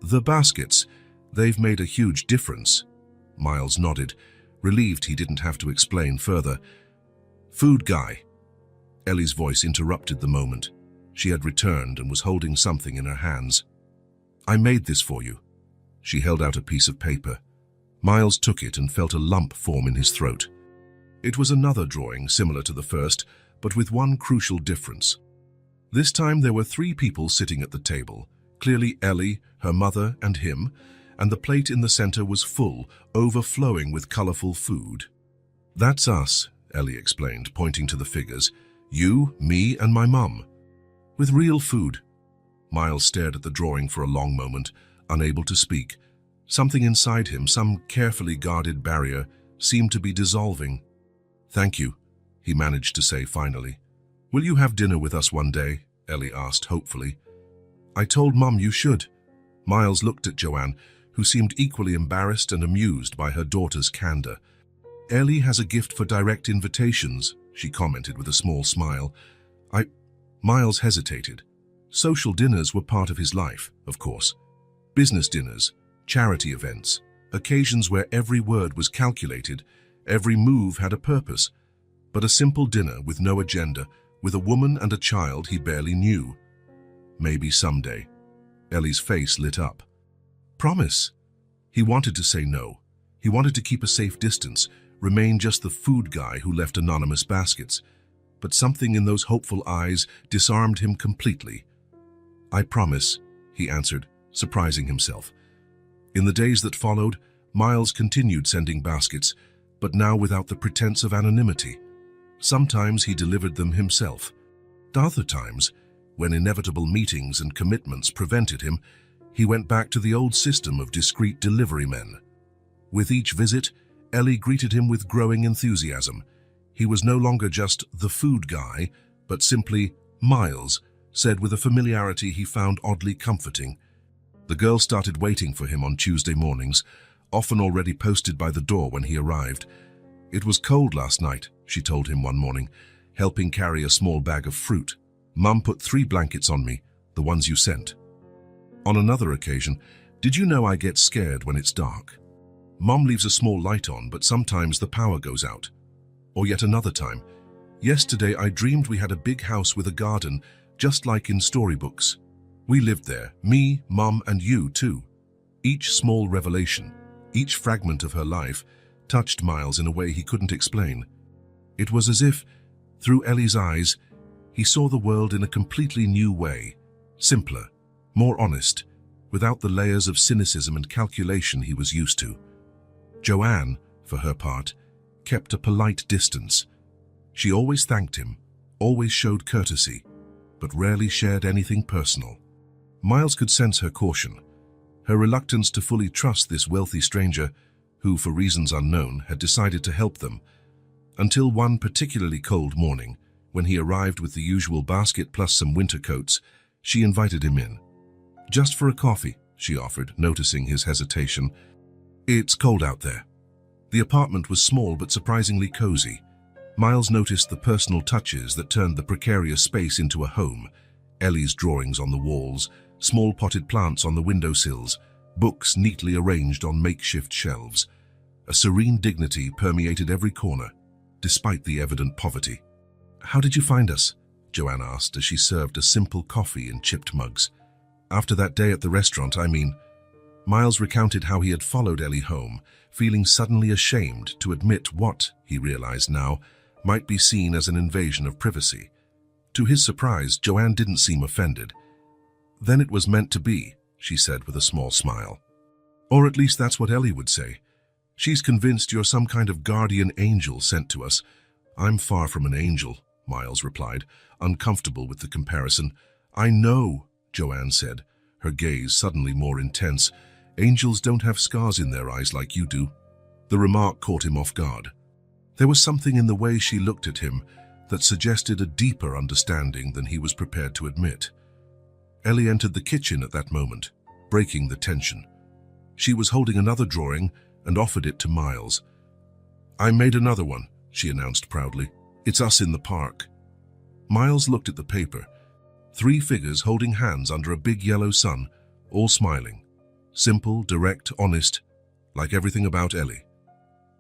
"The baskets, they've made a huge difference." Miles nodded, relieved he didn't have to explain further. "Food guy." Ellie's voice interrupted the moment. She had returned and was holding something in her hands. "I made this for you." She held out a piece of paper. Miles took it and felt a lump form in his throat. It was another drawing similar to the first, but with one crucial difference. This time there were 3 people sitting at the table, clearly Ellie, her mother, and him, and the plate in the center was full, overflowing with colorful food. "That's us," Ellie explained, pointing to the figures. "You, me, and my mum. With real food." Miles stared at the drawing for a long moment, unable to speak. Something inside him, some carefully guarded barrier, seemed to be dissolving. "Thank you," he managed to say finally. "Will you have dinner with us one day?" Ellie asked hopefully. "I told Mum you should." Miles looked at Joanne, who seemed equally embarrassed and amused by her daughter's candor. "Ellie has a gift for direct invitations," she commented with a small smile. Miles hesitated. Social dinners were part of his life, of course. Business dinners, charity events, occasions where every word was calculated, every move had a purpose. But a simple dinner with no agenda, with a woman and a child he barely knew. Maybe someday. Ellie's face lit up. "Promise." He wanted to say no. He wanted to keep a safe distance, remain just the food guy who left anonymous baskets. But something in those hopeful eyes disarmed him completely. "I promise," he answered, surprising himself. In the days that followed, Miles continued sending baskets, but now without the pretense of anonymity. Sometimes he delivered them himself. Other times, when inevitable meetings and commitments prevented him, he went back to the old system of discreet delivery men. With each visit, Ellie greeted him with growing enthusiasm. He was no longer just the food guy, but simply Miles, said with a familiarity he found oddly comforting. The girl started waiting for him on Tuesday mornings, often already posted by the door when he arrived. "It was cold last night," she told him one morning, helping carry a small bag of fruit. "Mum put 3 blankets on me, the ones you sent." On another occasion, "Did you know I get scared when it's dark? Mum leaves a small light on, but sometimes the power goes out." Or yet another time, "Yesterday I dreamed we had a big house with a garden, just like in storybooks. We lived there, me, Mum, and you too." Each small revelation, each fragment of her life, touched Miles in a way he couldn't explain. It was as if, through Ellie's eyes, he saw the world in a completely new way, simpler, more honest, without the layers of cynicism and calculation he was used to. Joanne, for her part, kept a polite distance. She always thanked him, always showed courtesy, but rarely shared anything personal. Miles could sense her caution, her reluctance to fully trust this wealthy stranger who, for reasons unknown, had decided to help them, until one particularly cold morning, when he arrived with the usual basket plus some winter coats, she invited him in. "Just for a coffee," she offered, noticing his hesitation. "It's cold out there." The apartment was small but surprisingly cozy. Miles noticed the personal touches that turned the precarious space into a home. Ellie's drawings on the walls, small potted plants on the windowsills, books neatly arranged on makeshift shelves. A serene dignity permeated every corner, despite the evident poverty. "How did you find us?" Joanne asked as she served a simple coffee in chipped mugs. "After that day at the restaurant, I mean." Miles recounted how he had followed Ellie home, feeling suddenly ashamed to admit what, he realized now, might be seen as an invasion of privacy. To his surprise, Joanne didn't seem offended. "Then it was meant to be," she said with a small smile. "Or at least that's what Ellie would say. She's convinced you're some kind of guardian angel sent to us." "I'm far from an angel," Miles replied, uncomfortable with the comparison. "I know," Joanne said, her gaze suddenly more intense. "Angels don't have scars in their eyes like you do." The remark caught him off guard. There was something in the way she looked at him that suggested a deeper understanding than he was prepared to admit. Ellie entered the kitchen at that moment, breaking the tension. She was holding another drawing and offered it to Miles. "I made another one," she announced proudly. It's us in the park. Miles looked at the paper. 3 figures holding hands under a big yellow sun, all smiling. Simple, direct, honest, like everything about Ellie.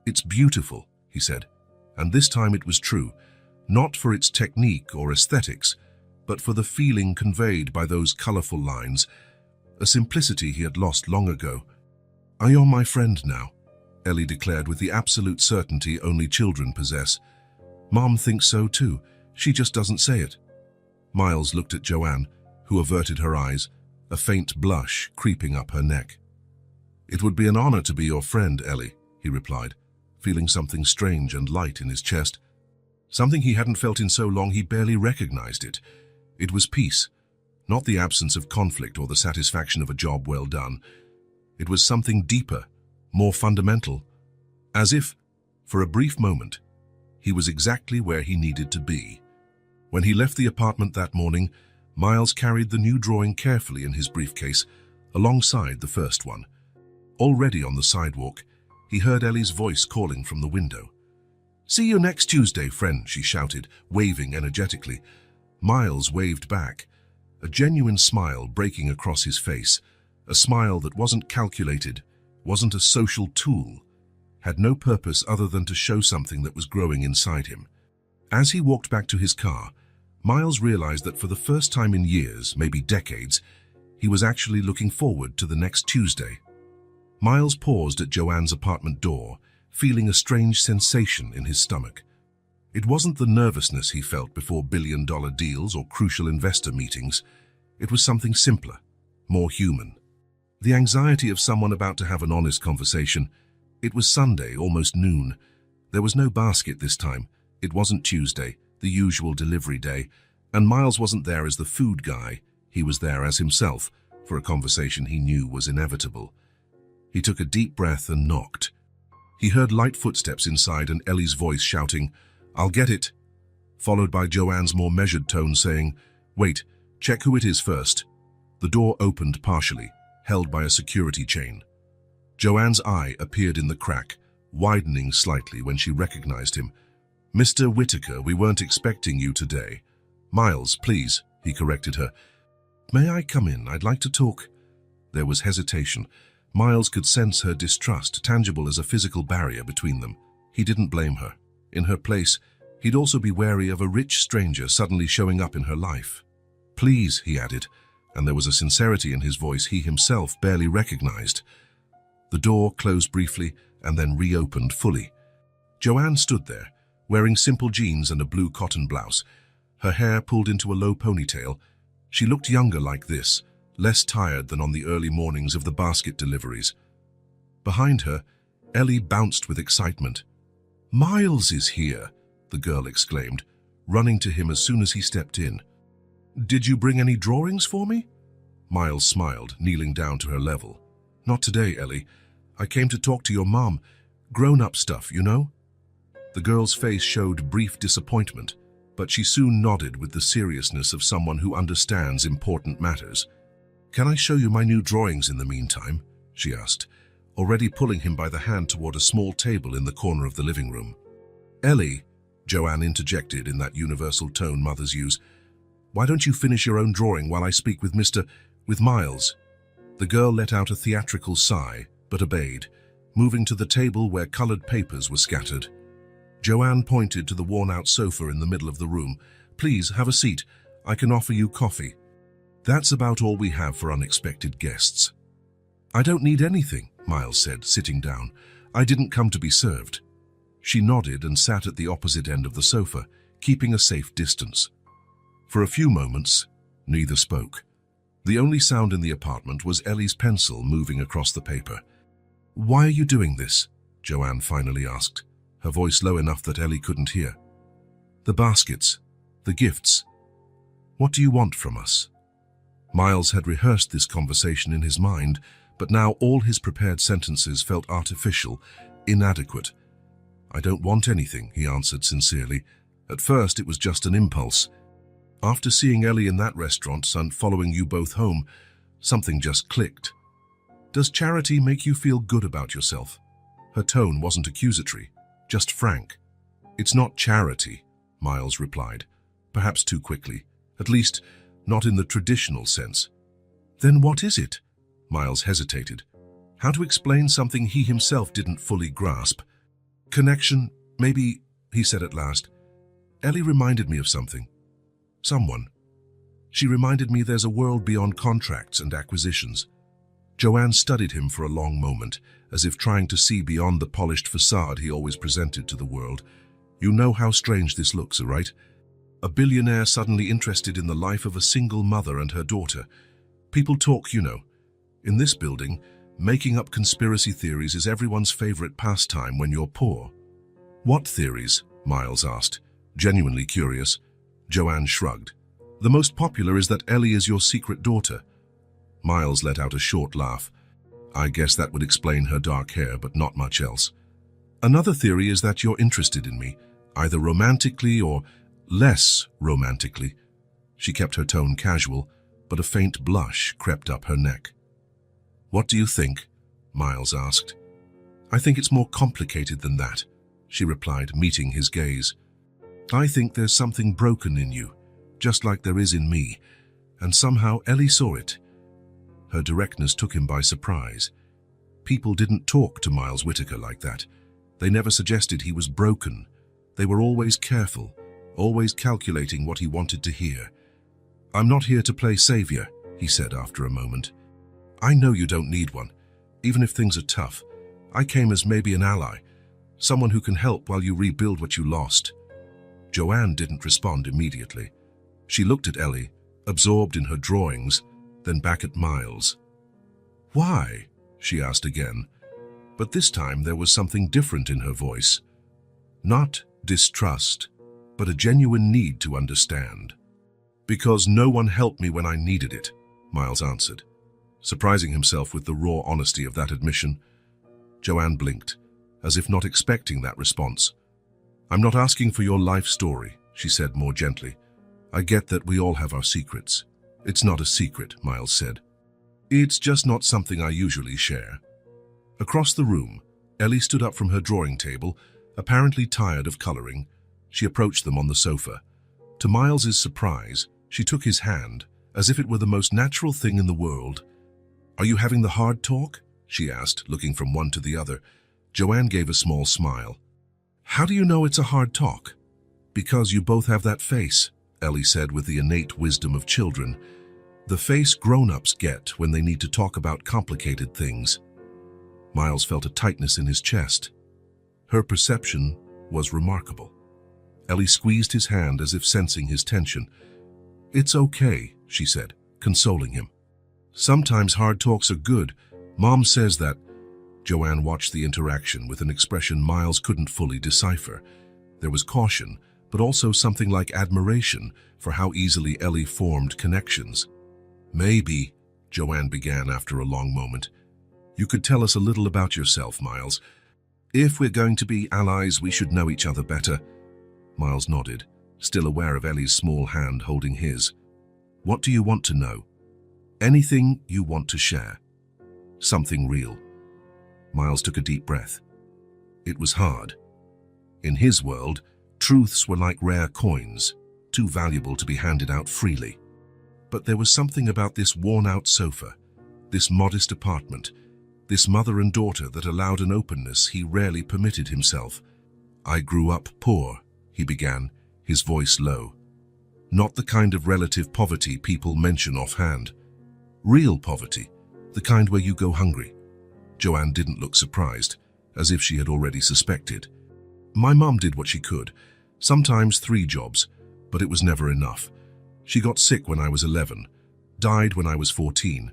It's beautiful, he said, and this time it was true, not for its technique or aesthetics, but for the feeling conveyed by those colorful lines, a simplicity he had lost long ago. "You're my friend now," Ellie declared with the absolute certainty only children possess. "Mom thinks so too, she just doesn't say it." Miles looked at Joanne, who averted her eyes, a faint blush creeping up her neck. "It would be an honor to be your friend, Ellie," he replied, feeling something strange and light in his chest. Something he hadn't felt in so long he barely recognized it. It was peace, not the absence of conflict or the satisfaction of a job well done. It was something deeper, more fundamental, as if, for a brief moment, he was exactly where he needed to be. When he left the apartment that morning, Miles carried the new drawing carefully in his briefcase, alongside the first one. Already on the sidewalk, he heard Ellie's voice calling from the window. "See you next Tuesday, friend," she shouted, waving energetically. Miles waved back, a genuine smile breaking across his face, a smile that wasn't calculated, wasn't a social tool, had no purpose other than to show something that was growing inside him. As he walked back to his car, Miles realized that for the first time in years, maybe decades, he was actually looking forward to the next Tuesday. Miles paused at Joanne's apartment door, feeling a strange sensation in his stomach. It wasn't the nervousness he felt before billion-dollar deals or crucial investor meetings. It was something simpler, more human. The anxiety of someone about to have an honest conversation. It was Sunday, almost noon. There was no basket this time. It wasn't Tuesday, the usual delivery day, and Miles wasn't there as the food guy. He was there as himself, for a conversation he knew was inevitable. He took a deep breath and knocked. He heard light footsteps inside and Ellie's voice shouting, "I'll get it," followed by Joanne's more measured tone saying, "Wait, check who it is first." The door opened partially, held by a security chain. Joanne's eye appeared in the crack, widening slightly when she recognized him. "Mr. Whitaker, we weren't expecting you today." "Miles, please," he corrected her. "May I come in? I'd like to talk." There was hesitation. Miles could sense her distrust, tangible as a physical barrier between them. He didn't blame her. In her place, he'd also be wary of a rich stranger suddenly showing up in her life. "Please," he added, and there was a sincerity in his voice he himself barely recognized. The door closed briefly and then reopened fully. Joanne stood there, wearing simple jeans and a blue cotton blouse, her hair pulled into a low ponytail. She looked younger like this, less tired than on the early mornings of the basket deliveries. Behind her, Ellie bounced with excitement. "Miles is here," the girl exclaimed, running to him as soon as he stepped in. "Did you bring any drawings for me?" Miles smiled, kneeling down to her level. "Not today, Ellie. I came to talk to your mom. Grown-up stuff, you know?" The girl's face showed brief disappointment, but she soon nodded with the seriousness of someone who understands important matters. "Can I show you my new drawings in the meantime?" she asked, already pulling him by the hand toward a small table in the corner of the living room. "Ellie," Joanne interjected in that universal tone mothers use, "why don't you finish your own drawing while I speak with Miles?" The girl let out a theatrical sigh, but obeyed, moving to the table where colored papers were scattered. Joanne pointed to the worn-out sofa in the middle of the room. "Please, have a seat. I can offer you coffee." "That's about all we have for unexpected guests." "I don't need anything," Miles said, sitting down. "I didn't come to be served." She nodded and sat at the opposite end of the sofa, keeping a safe distance. For a few moments, neither spoke. The only sound in the apartment was Ellie's pencil moving across the paper. "Why are you doing this?" Joanne finally asked, her voice low enough that Ellie couldn't hear. "The baskets, the gifts. What do you want from us?" Miles had rehearsed this conversation in his mind, but now all his prepared sentences felt artificial, inadequate. "I don't want anything," he answered sincerely. "At first it was just an impulse. After seeing Ellie in that restaurant and following you both home, something just clicked." "Does charity make you feel good about yourself?" Her tone wasn't accusatory, just frank. "It's not charity," Miles replied, perhaps too quickly, at least not in the traditional sense. Then what is it? Miles hesitated. How to explain something he himself didn't fully grasp? Connection, maybe, he said at last. Ellie reminded me of something. Someone. She reminded me there's a world beyond contracts and acquisitions. Joanne studied him for a long moment, as if trying to see beyond the polished facade he always presented to the world. You know how strange this looks, right? A billionaire suddenly interested in the life of a single mother and her daughter. People talk, you know. In this building, making up conspiracy theories is everyone's favorite pastime when you're poor. What theories? Miles asked, genuinely curious. Joanne shrugged. The most popular is that Ellie is your secret daughter. Miles let out a short laugh. I guess that would explain her dark hair, but not much else. Another theory is that you're interested in me, either romantically or less romantically. She kept her tone casual, but a faint blush crept up her neck. What do you think? Miles asked. I think it's more complicated than that, she replied, meeting his gaze. I think there's something broken in you, just like there is in me, and somehow Ellie saw it. Her directness took him by surprise. People didn't talk to Miles Whittaker like that. They never suggested he was broken. They were always careful, always calculating what he wanted to hear. I'm not here to play savior, he said after a moment. I know you don't need one, even if things are tough. I came as maybe an ally, someone who can help while you rebuild what you lost. Joanne didn't respond immediately. She looked at Ellie, absorbed in her drawings, then back at Miles. Why? She asked again, but this time there was something different in her voice. Not distrust, but a genuine need to understand. Because no one helped me when I needed it, Miles answered, surprising himself with the raw honesty of that admission. Joanne blinked, as if not expecting that response. I'm not asking for your life story, she said more gently. I get that we all have our secrets. It's not a secret, Miles said. It's just not something I usually share. Across the room, Ellie stood up from her drawing table, apparently tired of coloring. She approached them on the sofa. To Miles's surprise, she took his hand, as if it were the most natural thing in the world. Are you having the hard talk? She asked, looking from one to the other. Joanne gave a small smile. How do you know it's a hard talk? Because you both have that face, Ellie said with the innate wisdom of children. The face grown-ups get when they need to talk about complicated things. Miles felt a tightness in his chest. Her perception was remarkable. Ellie squeezed his hand as if sensing his tension. It's okay, she said, consoling him. Sometimes hard talks are good. Mom says that. Joanne watched the interaction with an expression Miles couldn't fully decipher. There was caution, but also something like admiration for how easily Ellie formed connections. Maybe, Joanne began after a long moment, you could tell us a little about yourself, Miles. If we're going to be allies, we should know each other better. Miles nodded, still aware of Ellie's small hand holding his. What do you want to know? Anything you want to share. Something real. Miles took a deep breath. It was hard. In his world, truths were like rare coins, too valuable to be handed out freely. But there was something about this worn-out sofa, this modest apartment, this mother and daughter that allowed an openness he rarely permitted himself. I grew up poor, he began, his voice low. Not the kind of relative poverty people mention offhand. Real poverty, the kind where you go hungry. Joanne didn't look surprised, as if she had already suspected. My mom did what she could, sometimes 3 jobs, but it was never enough. She got sick when I was 11, died when I was 14.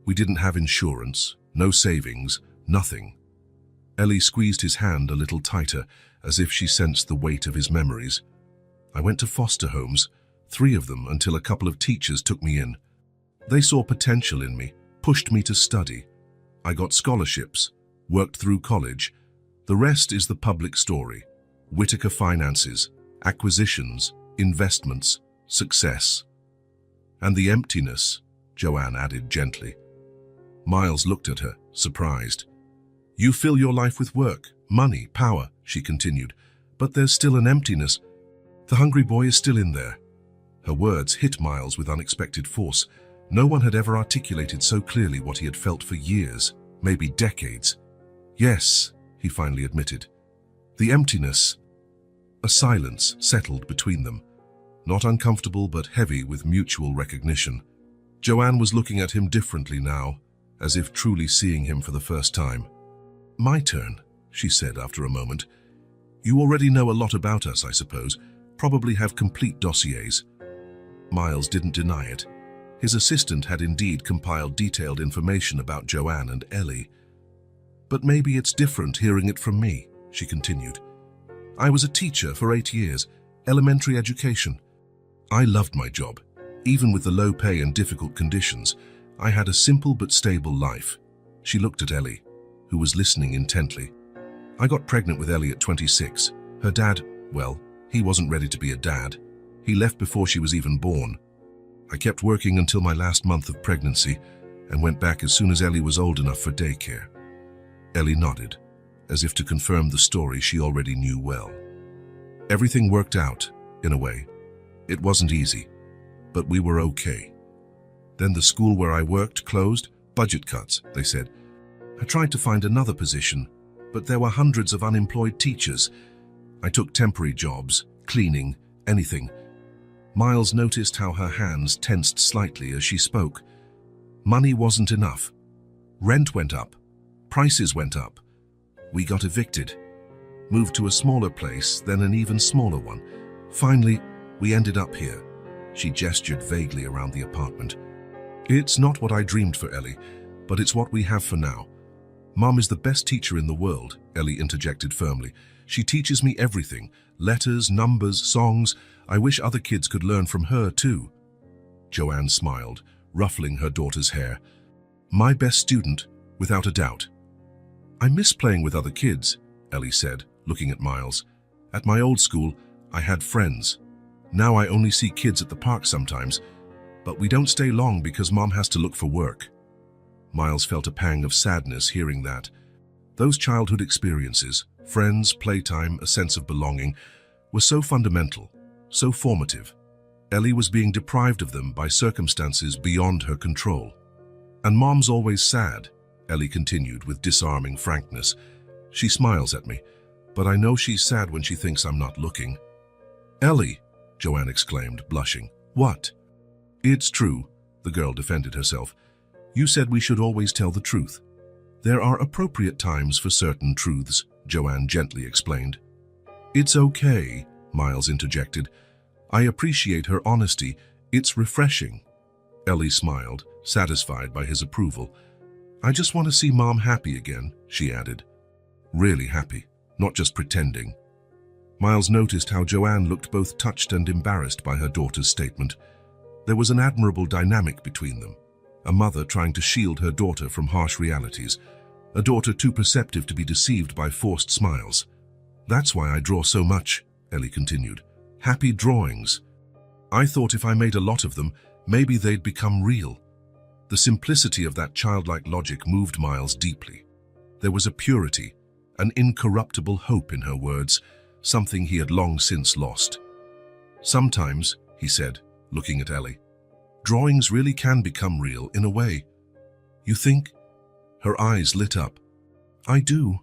We didn't have insurance, no savings, nothing. Ellie squeezed his hand a little tighter, as if she sensed the weight of his memories. I went to foster homes, 3 of them, until a couple of teachers took me in. They saw potential in me, pushed me to study. I got scholarships, worked through college. The rest is the public story. Whittaker finances, acquisitions, investments, success. And the emptiness, Joanne added gently. Miles looked at her, surprised. You fill your life with work, money, power, she continued, but there's still an emptiness. The hungry boy is still in there. Her words hit Miles with unexpected force. No one had ever articulated so clearly what he had felt for years, maybe decades. Yes, he finally admitted. The emptiness, a silence settled between them, not uncomfortable but heavy with mutual recognition. Joanne was looking at him differently now, as if truly seeing him for the first time. "My turn," she said after a moment. "You already know a lot about us, I suppose. Probably have complete dossiers." Miles didn't deny it. His assistant had indeed compiled detailed information about Joanne and Ellie. "But maybe it's different hearing it from me," she continued. "I was a teacher for 8 years, elementary education. I loved my job. Even with the low pay and difficult conditions, I had a simple but stable life." She looked at Ellie, who was listening intently. "I got pregnant with Ellie at 26. Her dad, well, he wasn't ready to be a dad. He left before she was even born. I kept working until my last month of pregnancy and went back as soon as Ellie was old enough for daycare." Ellie nodded, as if to confirm the story she already knew well. "Everything worked out, in a way. It wasn't easy, but we were okay. Then the school where I worked closed, budget cuts, they said. I tried to find another position, but there were hundreds of unemployed teachers. I took temporary jobs, cleaning, anything." Miles noticed how her hands tensed slightly as she spoke. Money wasn't enough. Rent went up. Prices went up. We got evicted. Moved to a smaller place, then an even smaller one. Finally, we ended up here. She gestured vaguely around the apartment. "It's not what I dreamed for Ellie, but it's what we have for now. Mom is the best teacher in the world," Ellie interjected firmly. "She teaches me everything, letters, numbers, songs. I wish other kids could learn from her too." Joanne smiled, ruffling her daughter's hair. "My best student, without a doubt." "I miss playing with other kids," Ellie said, looking at Miles. "At my old school, I had friends. Now I only see kids at the park sometimes, but we don't stay long because Mom has to look for work." Miles felt a pang of sadness hearing that. Those childhood experiences, friends, playtime, a sense of belonging, were so fundamental, so formative. Ellie was being deprived of them by circumstances beyond her control. "And Mom's always sad," Ellie continued with disarming frankness. "She smiles at me, but I know she's sad when she thinks I'm not looking." "Ellie," Joanne exclaimed, blushing. "What?" "It's true," the girl defended herself. "You said we should always tell the truth." "There are appropriate times for certain truths," Joanne gently explained. "It's okay," Miles interjected. "I appreciate her honesty. It's refreshing." Ellie smiled, satisfied by his approval. "I just want to see Mom happy again," she added. Really happy, not just pretending. Miles noticed how Joanne looked both touched and embarrassed by her daughter's statement. There was an admirable dynamic between them. A mother trying to shield her daughter from harsh realities. A daughter too perceptive to be deceived by forced smiles. "That's why I draw so much," Ellie continued. "Happy drawings. I thought if I made a lot of them, maybe they'd become real." The simplicity of that childlike logic moved Miles deeply. There was a purity, an incorruptible hope in her words, something he had long since lost. "Sometimes," he said, looking at Ellie, "drawings really can become real in a way." "You think?" Her eyes lit up. "I do."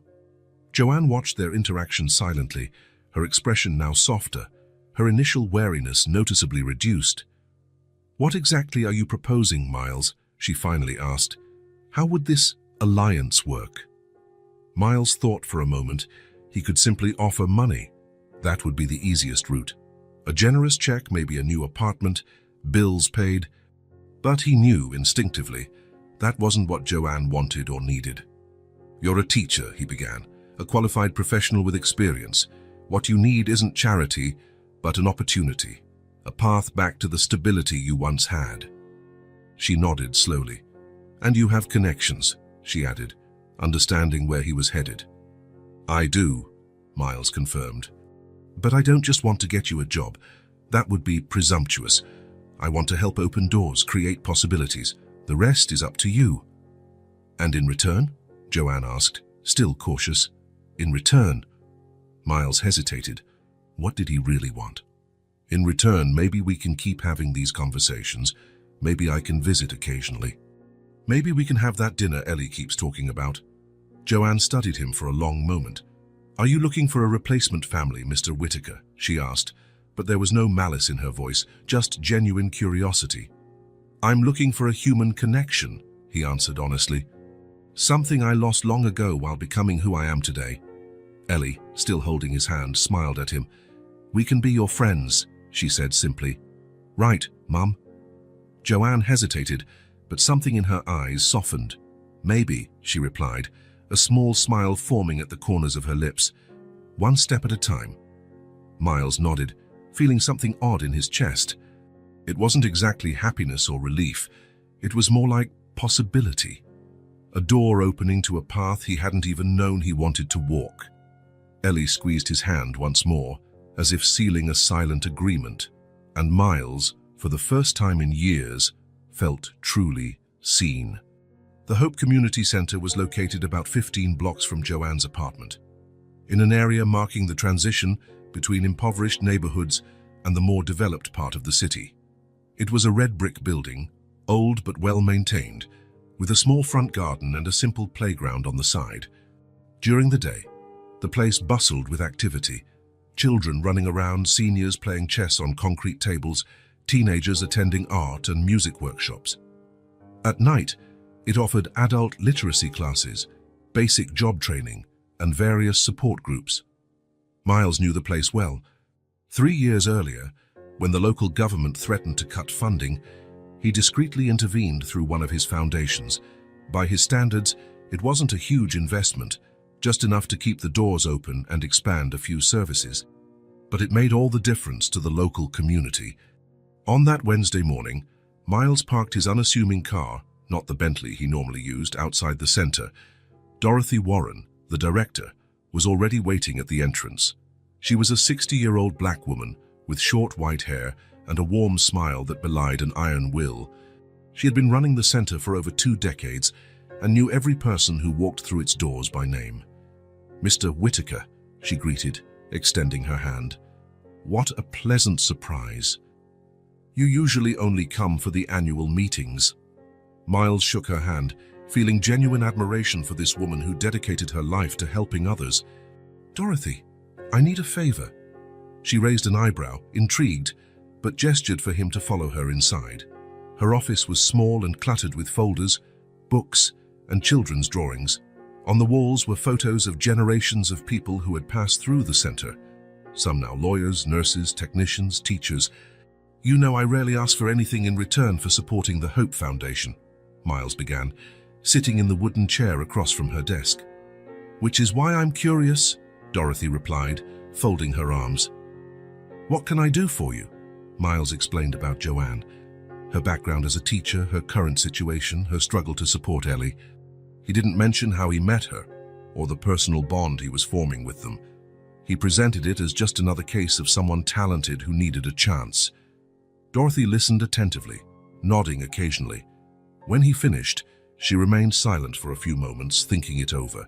Joanne watched their interaction silently, her expression now softer, her initial wariness noticeably reduced. "What exactly are you proposing, Miles?" she finally asked. "How would this alliance work?" Miles thought for a moment. He could simply offer money. That would be the easiest route. A generous check, maybe a new apartment, bills paid. But he knew instinctively that wasn't what Joanne wanted or needed. "You're a teacher," he began, "a qualified professional with experience. What you need isn't charity, but an opportunity, a path back to the stability you once had." She nodded slowly. "And you have connections," she added, understanding where he was headed. "I do," Miles confirmed. "But I don't just want to get you a job. That would be presumptuous. I want to help open doors, create possibilities. The rest is up to you." "And in return?" Joanne asked, still cautious. "In return?" Miles hesitated. What did he really want? In return, maybe we can keep having these conversations. Maybe I can visit occasionally. Maybe we can have that dinner Ellie keeps talking about. Joanne studied him for a long moment. Are you looking for a replacement family, Mr. Whitaker? She asked, but there was no malice in her voice, just genuine curiosity. I'm looking for a human connection, he answered honestly. Something I lost long ago while becoming who I am today. Ellie, still holding his hand, smiled at him. We can be your friends, she said simply. Right, Mum. Joanne hesitated, but something in her eyes softened. Maybe, she replied, a small smile forming at the corners of her lips. One step at a time. Miles nodded, feeling something odd in his chest. It wasn't exactly happiness or relief. It was more like possibility. A door opening to a path he hadn't even known he wanted to walk. Ellie squeezed his hand once more, as if sealing a silent agreement, and Miles, for the first time in years, felt truly seen. The Hope Community Center was located about 15 blocks from Joanne's apartment, in an area marking the transition between impoverished neighborhoods and the more developed part of the city. It was a red brick building, old but well-maintained, with a small front garden and a simple playground on the side. During the day, the place bustled with activity. Children running around, seniors playing chess on concrete tables, teenagers attending art and music workshops. At night, it offered adult literacy classes, basic job training, and various support groups. Miles knew the place well. 3 years earlier, when the local government threatened to cut funding, he discreetly intervened through one of his foundations. By his standards, it wasn't a huge investment, just enough to keep the doors open and expand a few services. But it made all the difference to the local community. On that Wednesday morning, Miles parked his unassuming car, not the Bentley he normally used, outside the center. Dorothy Warren, the director, was already waiting at the entrance. She was a 60-year-old black woman with short white hair and a warm smile that belied an iron will. She had been running the center for over 2 decades and knew every person who walked through its doors by name. Mr. Whitaker, she greeted, extending her hand. What a pleasant surprise. You usually only come for the annual meetings. Miles shook her hand, feeling genuine admiration for this woman who dedicated her life to helping others. Dorothy, I need a favor. She raised an eyebrow, intrigued, but gestured for him to follow her inside. Her office was small and cluttered with folders, books, and children's drawings. On the walls were photos of generations of people who had passed through the center, some now lawyers, nurses, technicians, teachers. You know I rarely ask for anything in return for supporting the Hope Foundation, Miles began, sitting in the wooden chair across from her desk. Which is why I'm curious, Dorothy replied, folding her arms. What can I do for you? Miles explained about Joanne, her background as a teacher, her current situation, her struggle to support Ellie. He didn't mention how he met her, or the personal bond he was forming with them. He presented it as just another case of someone talented who needed a chance. Dorothy listened attentively, nodding occasionally. When he finished, she remained silent for a few moments, thinking it over.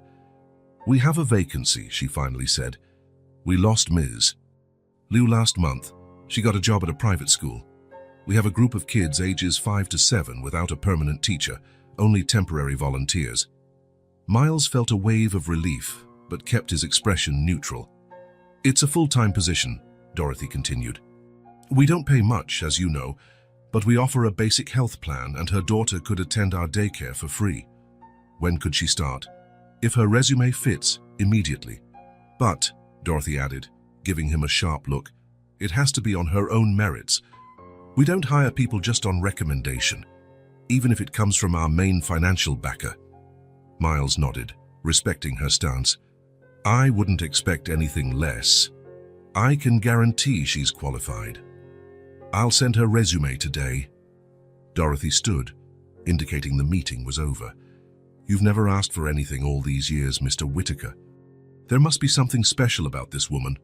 We have a vacancy, she finally said. We lost Ms. Liu last month. She got a job at a private school. We have a group of kids ages 5 to 7 without a permanent teacher, only temporary volunteers. Miles felt a wave of relief, but kept his expression neutral. It's a full-time position, Dorothy continued. We don't pay much, as you know, but we offer a basic health plan and her daughter could attend our daycare for free. When could she start? If her resume fits, immediately. But, Dorothy added, giving him a sharp look, it has to be on her own merits. We don't hire people just on recommendation, even if it comes from our main financial backer. Miles nodded, respecting her stance. I wouldn't expect anything less. I can guarantee she's qualified. I'll send her resume today. Dorothy stood, indicating the meeting was over. You've never asked for anything all these years, Mr. Whitaker. There must be something special about this woman.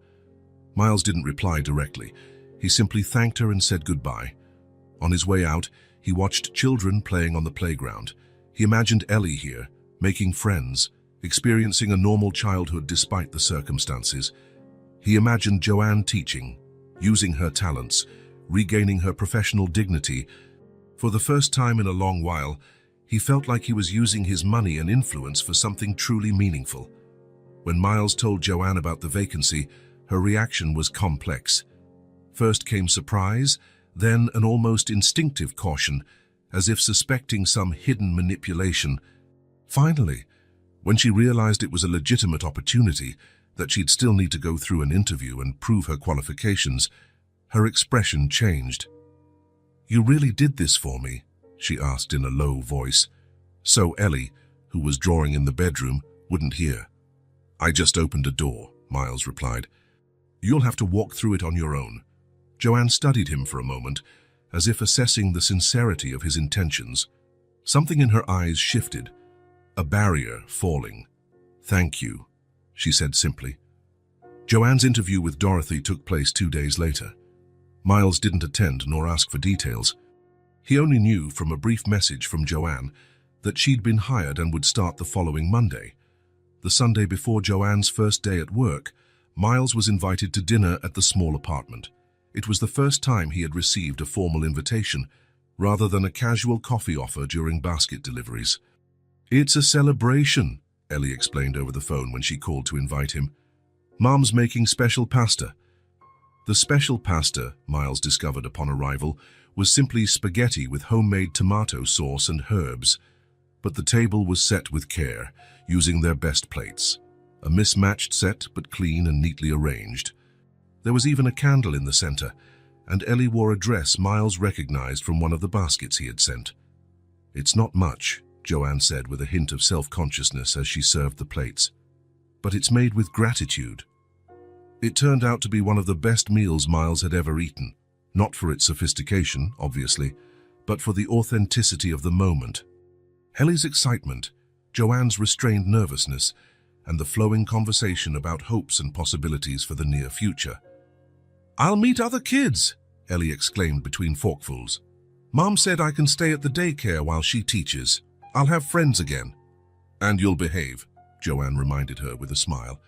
Miles didn't reply directly. He simply thanked her and said goodbye. On his way out, he watched children playing on the playground. He imagined Ellie here, making friends, experiencing a normal childhood despite the circumstances. He imagined Joanne teaching, using her talents, regaining her professional dignity. For the first time in a long while, he felt like he was using his money and influence for something truly meaningful. When Miles told Joanne about the vacancy, her reaction was complex. First came surprise, then an almost instinctive caution, as if suspecting some hidden manipulation. Finally, when she realized it was a legitimate opportunity, that she'd still need to go through an interview and prove her qualifications, her expression changed. "You really did this for me?" she asked in a low voice, so Ellie, who was drawing in the bedroom, wouldn't hear. "I just opened a door," Miles replied. "You'll have to walk through it on your own." Joanne studied him for a moment, as if assessing the sincerity of his intentions. Something in her eyes shifted, a barrier falling. "Thank you," she said simply. Joanne's interview with Dorothy took place 2 days later. Miles didn't attend nor ask for details. He only knew from a brief message from Joanne that she'd been hired and would start the following Monday. The Sunday before Joanne's first day at work, Miles was invited to dinner at the small apartment. It was the first time he had received a formal invitation, rather than a casual coffee offer during basket deliveries. "It's a celebration," Ellie explained over the phone when she called to invite him. "Mom's making special pasta." The special pasta, Miles discovered upon arrival, was simply spaghetti with homemade tomato sauce and herbs. But the table was set with care, using their best plates. A mismatched set, but clean and neatly arranged. There was even a candle in the center, and Ellie wore a dress Miles recognized from one of the baskets he had sent. "It's not much," Joanne said with a hint of self-consciousness as she served the plates. "But it's made with gratitude." It turned out to be one of the best meals Miles had ever eaten, not for its sophistication, obviously, but for the authenticity of the moment. Ellie's excitement, Joanne's restrained nervousness, and the flowing conversation about hopes and possibilities for the near future. "I'll meet other kids," Ellie exclaimed between forkfuls. "Mom said I can stay at the daycare while she teaches. I'll have friends again." "And you'll behave," Joanne reminded her with a smile.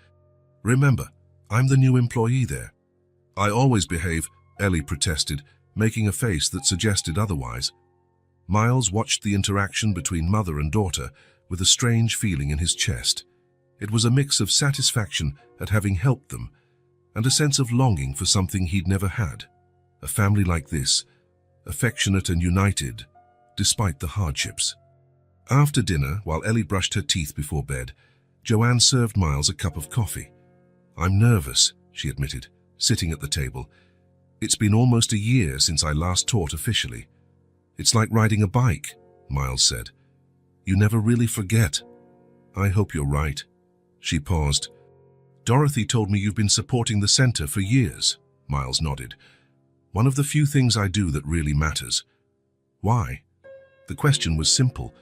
"Remember, I'm the new employee there." "I always behave," Ellie protested, making a face that suggested otherwise. Miles watched the interaction between mother and daughter with a strange feeling in his chest. It was a mix of satisfaction at having helped them and a sense of longing for something he'd never had. A family like this, affectionate and united, despite the hardships. After dinner, while Ellie brushed her teeth before bed, Joanne served Miles a cup of coffee. "I'm nervous," she admitted, sitting at the table. "It's been almost a year since I last taught officially." "It's like riding a bike," Miles said. "You never really forget." "I hope you're right." She paused. "Dorothy told me you've been supporting the center for years." Miles nodded. "One of the few things I do that really matters." "Why?" The question was simple,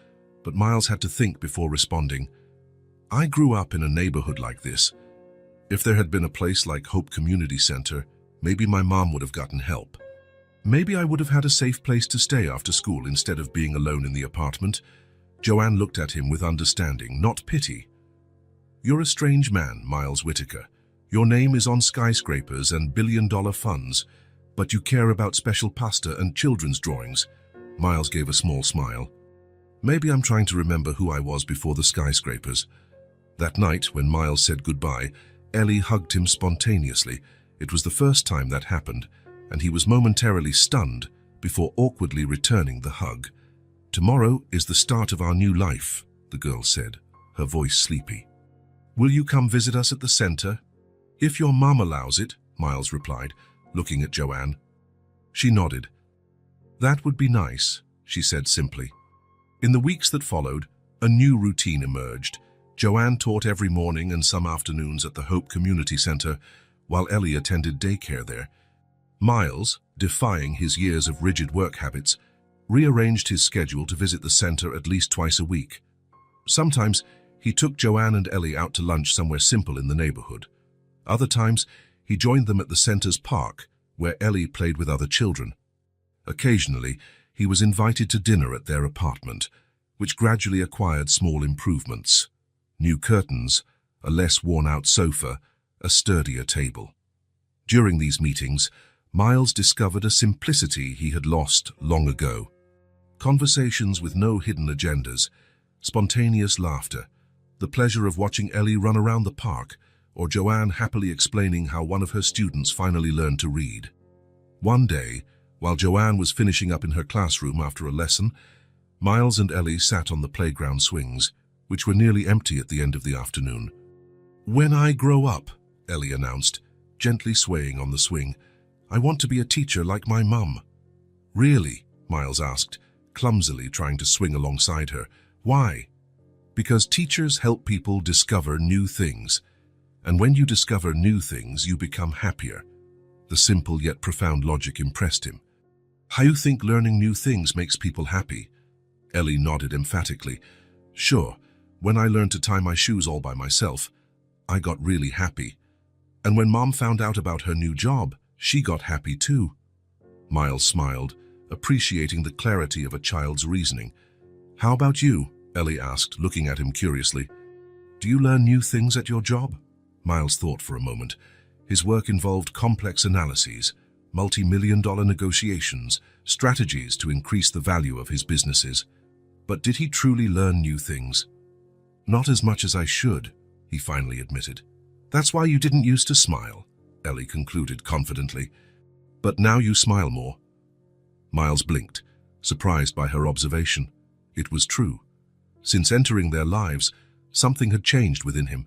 but Miles had to think before responding. "I grew up in a neighborhood like this. If there had been a place like Hope Community Center, maybe my mom would have gotten help. Maybe I would have had a safe place to stay after school instead of being alone in the apartment." Joanne looked at him with understanding, not pity. "You're a strange man, Miles Whitaker. Your name is on skyscrapers and billion-dollar funds, but you care about special pasta and children's drawings." Miles gave a small smile. "Maybe I'm trying to remember who I was before the skyscrapers." That night, when Miles said goodbye, Ellie hugged him spontaneously. It was the first time that happened, and he was momentarily stunned before awkwardly returning the hug. "Tomorrow is the start of our new life," the girl said, her voice sleepy. "Will you come visit us at the center?" "If your mom allows it," Miles replied, looking at Joanne. She nodded. "That would be nice," she said simply. In the weeks that followed, a new routine emerged. Joanne taught every morning and some afternoons at the Hope Community Center, while Ellie attended daycare there. Miles, defying his years of rigid work habits, rearranged his schedule to visit the center at least twice a week. Sometimes, he took Joanne and Ellie out to lunch somewhere simple in the neighborhood. Other times, he joined them at the center's park, where Ellie played with other children. Occasionally, he was invited to dinner at their apartment, which gradually acquired small improvements. New curtains, a less worn-out sofa, a sturdier table. During these meetings, Miles discovered a simplicity he had lost long ago. Conversations with no hidden agendas, spontaneous laughter, the pleasure of watching Ellie run around the park, or Joanne happily explaining how one of her students finally learned to read. One day, while Joanne was finishing up in her classroom after a lesson, Miles and Ellie sat on the playground swings, which were nearly empty at the end of the afternoon. "When I grow up," Ellie announced, gently swaying on the swing, "I want to be a teacher like my mum." "Really?" Miles asked, clumsily trying to swing alongside her. "Why?" "Because teachers help people discover new things. And when you discover new things, you become happier." The simple yet profound logic impressed him. "How you think learning new things makes people happy?" Ellie nodded emphatically. "Sure, when I learned to tie my shoes all by myself, I got really happy. And when Mom found out about her new job, she got happy too." Miles smiled, appreciating the clarity of a child's reasoning. "How about you?" Ellie asked, looking at him curiously. "Do you learn new things at your job?" Miles thought for a moment. His work involved complex analyses, multi-million-dollar negotiations, strategies to increase the value of his businesses. But did he truly learn new things? "Not as much as I should," he finally admitted. "That's why you didn't used to smile," Ellie concluded confidently. "But now you smile more." Miles blinked, surprised by her observation. It was true. Since entering their lives, something had changed within him.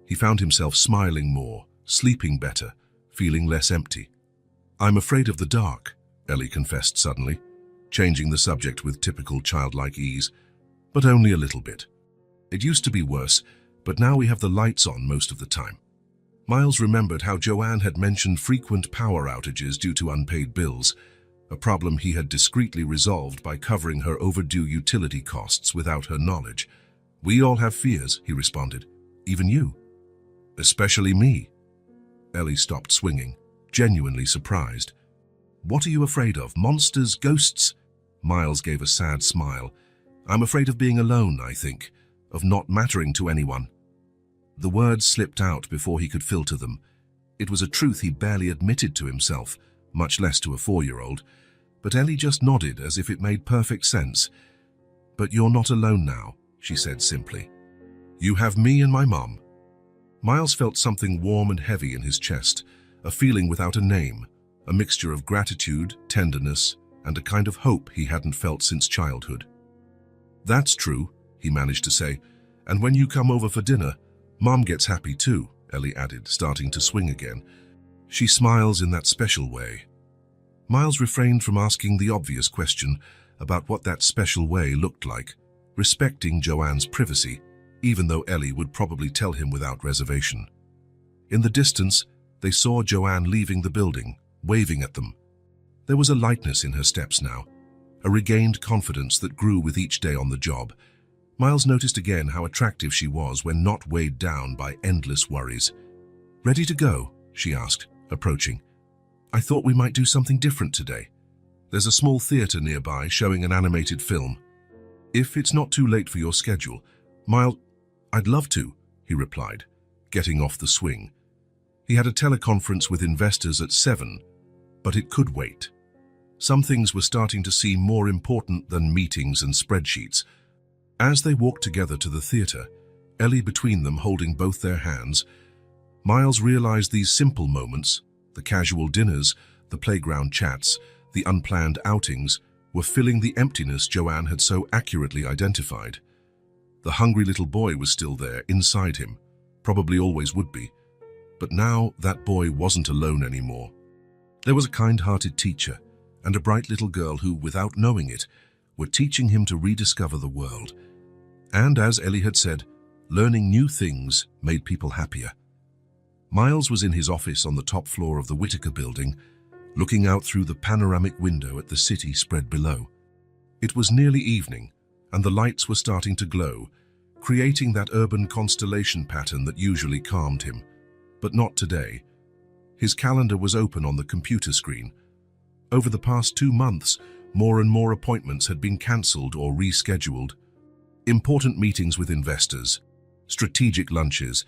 He found himself smiling more, sleeping better, feeling less empty. "I'm afraid of the dark," Ellie confessed suddenly, changing the subject with typical childlike ease. "But only a little bit. It used to be worse, but now we have the lights on most of the time." Miles remembered how Joanne had mentioned frequent power outages due to unpaid bills, a problem he had discreetly resolved by covering her overdue utility costs without her knowledge. "We all have fears," he responded. "Even you." "Especially me." Ellie stopped swinging, genuinely surprised. "What are you afraid of? Monsters? Ghosts?" Miles gave a sad smile. "I'm afraid of being alone, I think, of not mattering to anyone." The words slipped out before he could filter them. It was a truth he barely admitted to himself, much less to a 4-year-old. But Ellie just nodded as if it made perfect sense. "But you're not alone now," she said simply. "You have me and my mom." Miles felt something warm and heavy in his chest, a feeling without a name, a mixture of gratitude, tenderness, and a kind of hope he hadn't felt since childhood. "That's true," he managed to say, "and when you come over for dinner, Mom gets happy too," Ellie added, starting to swing again. "She smiles in that special way." Miles refrained from asking the obvious question about what that special way looked like, respecting Joanne's privacy, even though Ellie would probably tell him without reservation. In the distance, they saw Joanne leaving the building, waving at them. There was a lightness in her steps now, a regained confidence that grew with each day on the job. Miles noticed again how attractive she was when not weighed down by endless worries. "Ready to go?" she asked, approaching. "I thought we might do something different today. There's a small theater nearby showing an animated film. If it's not too late for your schedule." "Miles, I'd love to," he replied, getting off the swing. He had a teleconference with investors at 7, but it could wait. Some things were starting to seem more important than meetings and spreadsheets. As they walked together to the theater, Ellie between them holding both their hands, Miles realized these simple moments, the casual dinners, the playground chats, the unplanned outings, were filling the emptiness Joanne had so accurately identified. The hungry little boy was still there, inside him, probably always would be. But now that boy wasn't alone anymore. There was a kind-hearted teacher and a bright little girl who, without knowing it, were teaching him to rediscover the world. And as Ellie had said, learning new things made people happier. Miles was in his office on the top floor of the Whitaker building, looking out through the panoramic window at the city spread below. It was nearly evening, and the lights were starting to glow, creating that urban constellation pattern that usually calmed him. But not today. His calendar was open on the computer screen. Over the past 2 months, more and more appointments had been cancelled or rescheduled. Important meetings with investors, strategic lunches,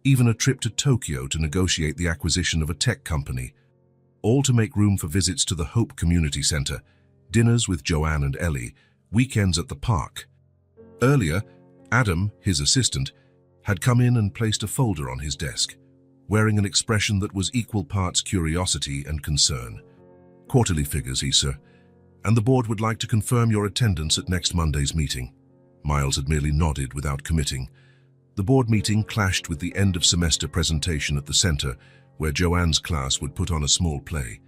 even a trip to Tokyo to negotiate the acquisition of a tech company. all to make room for visits to the Hope Community Center, dinners with Joanne and Ellie, weekends at the park. Earlier, Adam, his assistant, had come in and placed a folder on his desk, wearing an expression that was equal parts curiosity and concern. "Quarterly figures, sir, and the board would like to confirm your attendance at next Monday's meeting." Miles had merely nodded without committing. The board meeting clashed with the end-of-semester presentation at the center, where Joanne's class would put on a small play.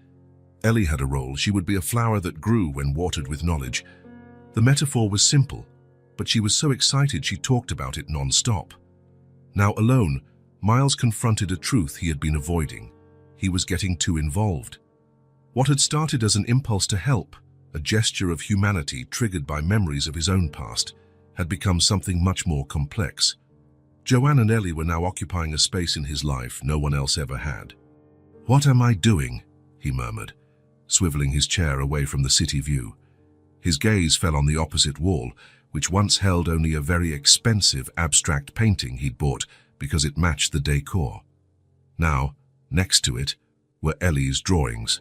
Ellie had a role. She would be a flower that grew when watered with knowledge. The metaphor was simple, but she was so excited she talked about it non-stop. Now alone, Miles confronted a truth he had been avoiding. He was getting too involved. What had started as an impulse to help, a gesture of humanity triggered by memories of his own past, had become something much more complex. Joanne and Ellie were now occupying a space in his life no one else ever had. "What am I doing?" he murmured, swiveling his chair away from the city view. His gaze fell on the opposite wall, which once held only a very expensive abstract painting he'd bought because it matched the decor. Now, next to it, were Ellie's drawings.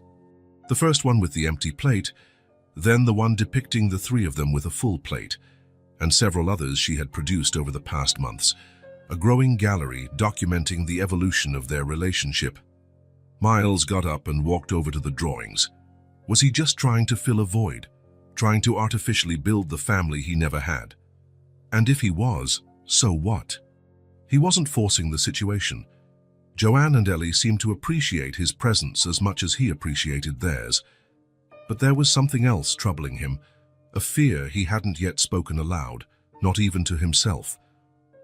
The first one with the empty plate, then the one depicting the three of them with a full plate, and several others she had produced over the past months, a growing gallery documenting the evolution of their relationship. Miles got up and walked over to the drawings. Was he just trying to fill a void, trying to artificially build the family he never had? And if he was, so what? He wasn't forcing the situation. Joanne and Ellie seemed to appreciate his presence as much as he appreciated theirs. But there was something else troubling him, a fear he hadn't yet spoken aloud, not even to himself.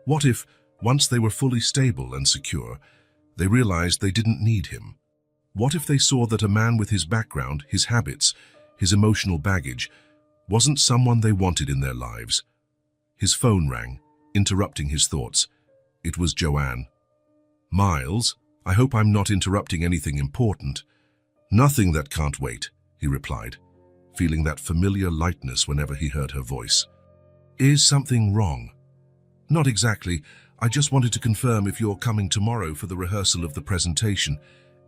What if, once they were fully stable and secure, they realized they didn't need him? What if they saw that a man with his background, his habits, his emotional baggage, wasn't someone they wanted in their lives? His phone rang, interrupting his thoughts. It was Joanne. "Miles, I hope I'm not interrupting anything important." "Nothing that can't wait," he replied, feeling that familiar lightness whenever he heard her voice. "Is something wrong?" "Not exactly. I just wanted to confirm if you're coming tomorrow for the rehearsal of the presentation.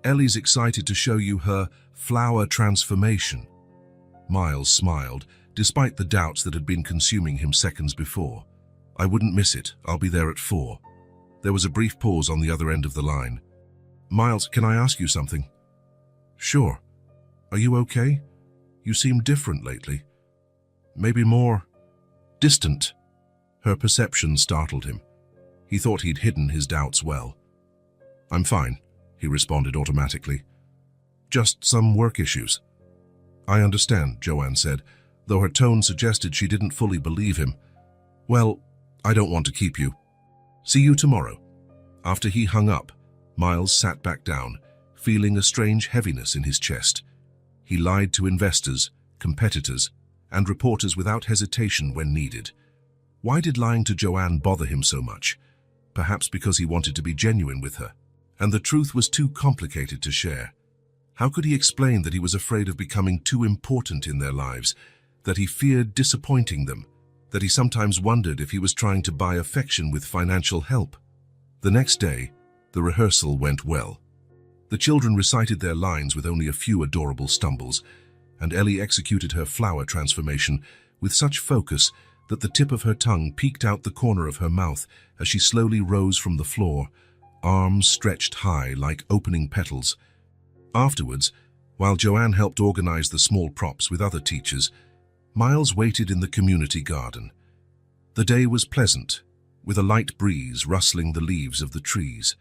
Ellie's excited to show you her flower transformation." Miles smiled, despite the doubts that had been consuming him seconds before. "I wouldn't miss it. I'll be there at 4. There was a brief pause on the other end of the line. "Miles, can I ask you something?" "Sure. Are you okay? You seem different lately. Maybe more distant." Her perception startled him. He thought he'd hidden his doubts well. "I'm fine," he responded automatically. "Just some work issues." "I understand," Joanne said, though her tone suggested she didn't fully believe him. "Well, I don't want to keep you. See you tomorrow." After he hung up, Miles sat back down, feeling a strange heaviness in his chest. He lied to investors, competitors, and reporters without hesitation when needed. Why did lying to Joanne bother him so much? Perhaps because he wanted to be genuine with her, and the truth was too complicated to share. How could he explain that he was afraid of becoming too important in their lives, that he feared disappointing them, that he sometimes wondered if he was trying to buy affection with financial help? The next day, the rehearsal went well. The children recited their lines with only a few adorable stumbles, and Ellie executed her flower transformation with such focus that the tip of her tongue peeked out the corner of her mouth as she slowly rose from the floor, arms stretched high like opening petals. Afterwards, while Joanne helped organize the small props with other teachers, Miles waited in the community garden. The day was pleasant, with a light breeze rustling the leaves of the trees.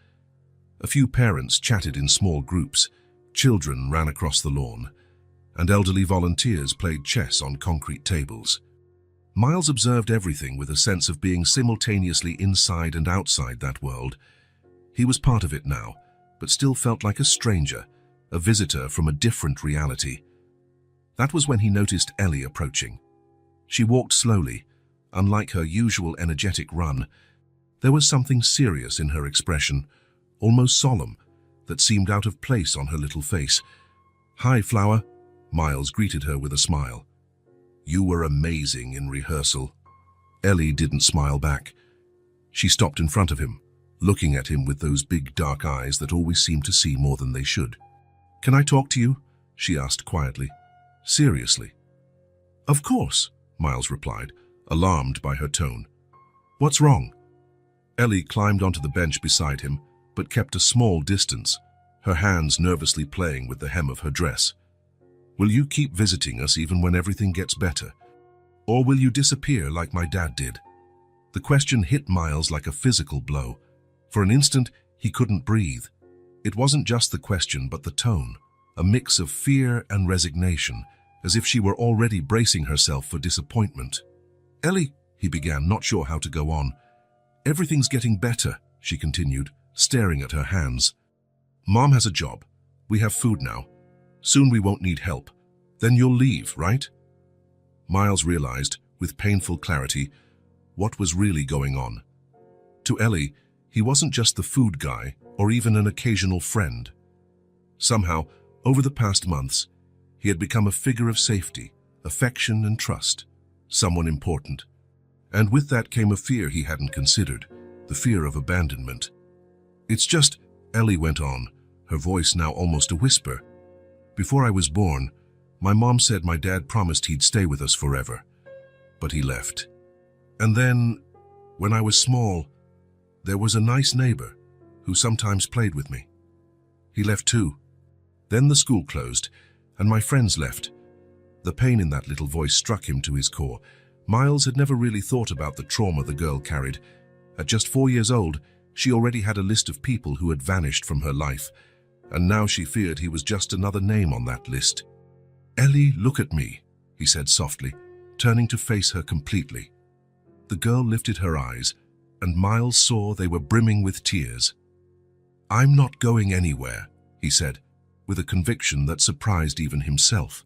A few parents chatted in small groups, children ran across the lawn, and elderly volunteers played chess on concrete tables. Miles observed everything with a sense of being simultaneously inside and outside that world. He was part of it now, but still felt like a stranger, a visitor from a different reality. That was when he noticed Ellie approaching. She walked slowly, unlike her usual energetic run. There was something serious in her expression, almost solemn, that seemed out of place on her little face. "Hi, Flower," Miles greeted her with a smile. "You were amazing in rehearsal." Ellie didn't smile back. She stopped in front of him, looking at him with those big dark eyes that always seemed to see more than they should. "Can I talk to you?" she asked quietly. "Seriously?" "Of course," Miles replied, alarmed by her tone. "What's wrong?" Ellie climbed onto the bench beside him, but kept a small distance, her hands nervously playing with the hem of her dress. "Will you keep visiting us even when everything gets better? Or will you disappear like my dad did?" The question hit Miles like a physical blow. For an instant, he couldn't breathe. It wasn't just the question, but the tone, a mix of fear and resignation, as if she were already bracing herself for disappointment. "Ellie," he began, not sure how to go on. "Everything's getting better," she continued, staring at her hands. "Mom has a job. We have food now. Soon we won't need help. Then you'll leave, right?" Miles realized, with painful clarity, what was really going on. To Ellie, he wasn't just the food guy or even an occasional friend. Somehow, over the past months, he had become a figure of safety, affection and trust, someone important. And with that came a fear he hadn't considered, the fear of abandonment. "It's just," Ellie went on, her voice now almost a whisper. "Before I was born, my mom said my dad promised he'd stay with us forever. But he left. And then, when I was small, there was a nice neighbor who sometimes played with me. He left too. Then the school closed, and my friends left." The pain in that little voice struck him to his core. Miles had never really thought about the trauma the girl carried. At just 4 years old, she already had a list of people who had vanished from her life, and now she feared he was just another name on that list. "Ellie, look at me," he said softly, turning to face her completely. The girl lifted her eyes, and Miles saw they were brimming with tears. "I'm not going anywhere," he said, with a conviction that surprised even himself.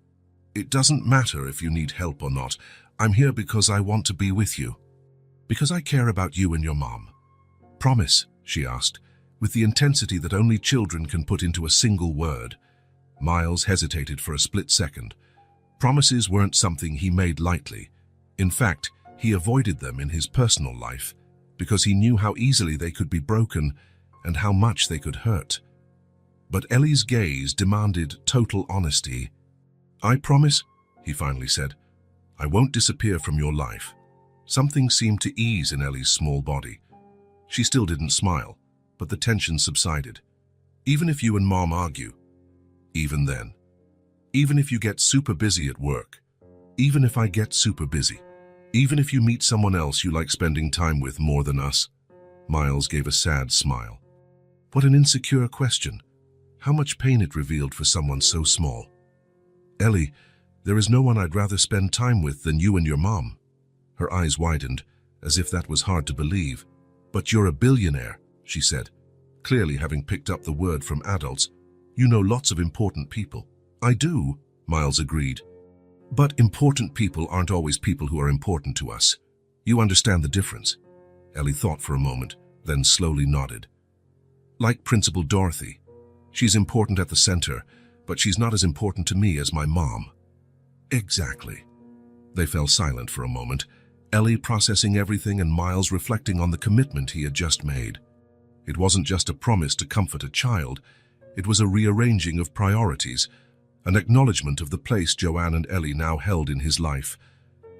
"It doesn't matter if you need help or not. I'm here because I want to be with you. Because I care about you and your mom." "Promise?" she asked, with the intensity that only children can put into a single word. Miles hesitated for a split second. Promises weren't something he made lightly. In fact, he avoided them in his personal life, because he knew how easily they could be broken and how much they could hurt. But Ellie's gaze demanded total honesty. "I promise," he finally said, "I won't disappear from your life." Something seemed to ease in Ellie's small body. She still didn't smile, but the tension subsided. "Even if you and Mom argue, even then. Even if you get super busy at work. Even if I get super busy. Even if you meet someone else you like spending time with more than us." Miles gave a sad smile. What an insecure question. How much pain it revealed for someone so small. "Ellie, there is no one I'd rather spend time with than you and your mom." Her eyes widened, as if that was hard to believe. "But you're a billionaire," she said, clearly having picked up the word from adults. "You know lots of important people." "I do," Miles agreed. "But important people aren't always people who are important to us. You understand the difference?" Ellie thought for a moment, then slowly nodded. "Like Principal Dorothy. She's important at the center, but she's not as important to me as my mom." "Exactly." They fell silent for a moment, Ellie processing everything and Miles reflecting on the commitment he had just made. It wasn't just a promise to comfort a child, it was a rearranging of priorities, an acknowledgement of the place Joanne and Ellie now held in his life.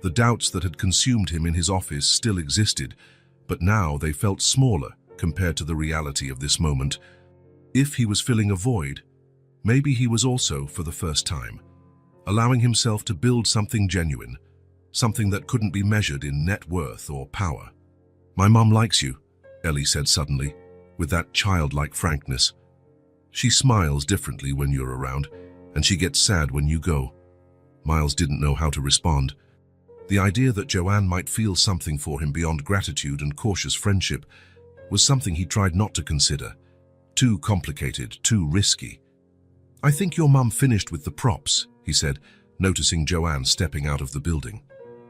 The doubts that had consumed him in his office still existed, but now they felt smaller compared to the reality of this moment. If he was filling a void, maybe he was also, for the first time, allowing himself to build something genuine, something that couldn't be measured in net worth or power. "My mom likes you," Ellie said suddenly, with that childlike frankness. "She smiles differently when you're around, and she gets sad when you go." Miles didn't know how to respond. The idea that Joanne might feel something for him beyond gratitude and cautious friendship was something he tried not to consider. Too complicated, too risky. "I think your mum finished with the props," he said, noticing Joanne stepping out of the building.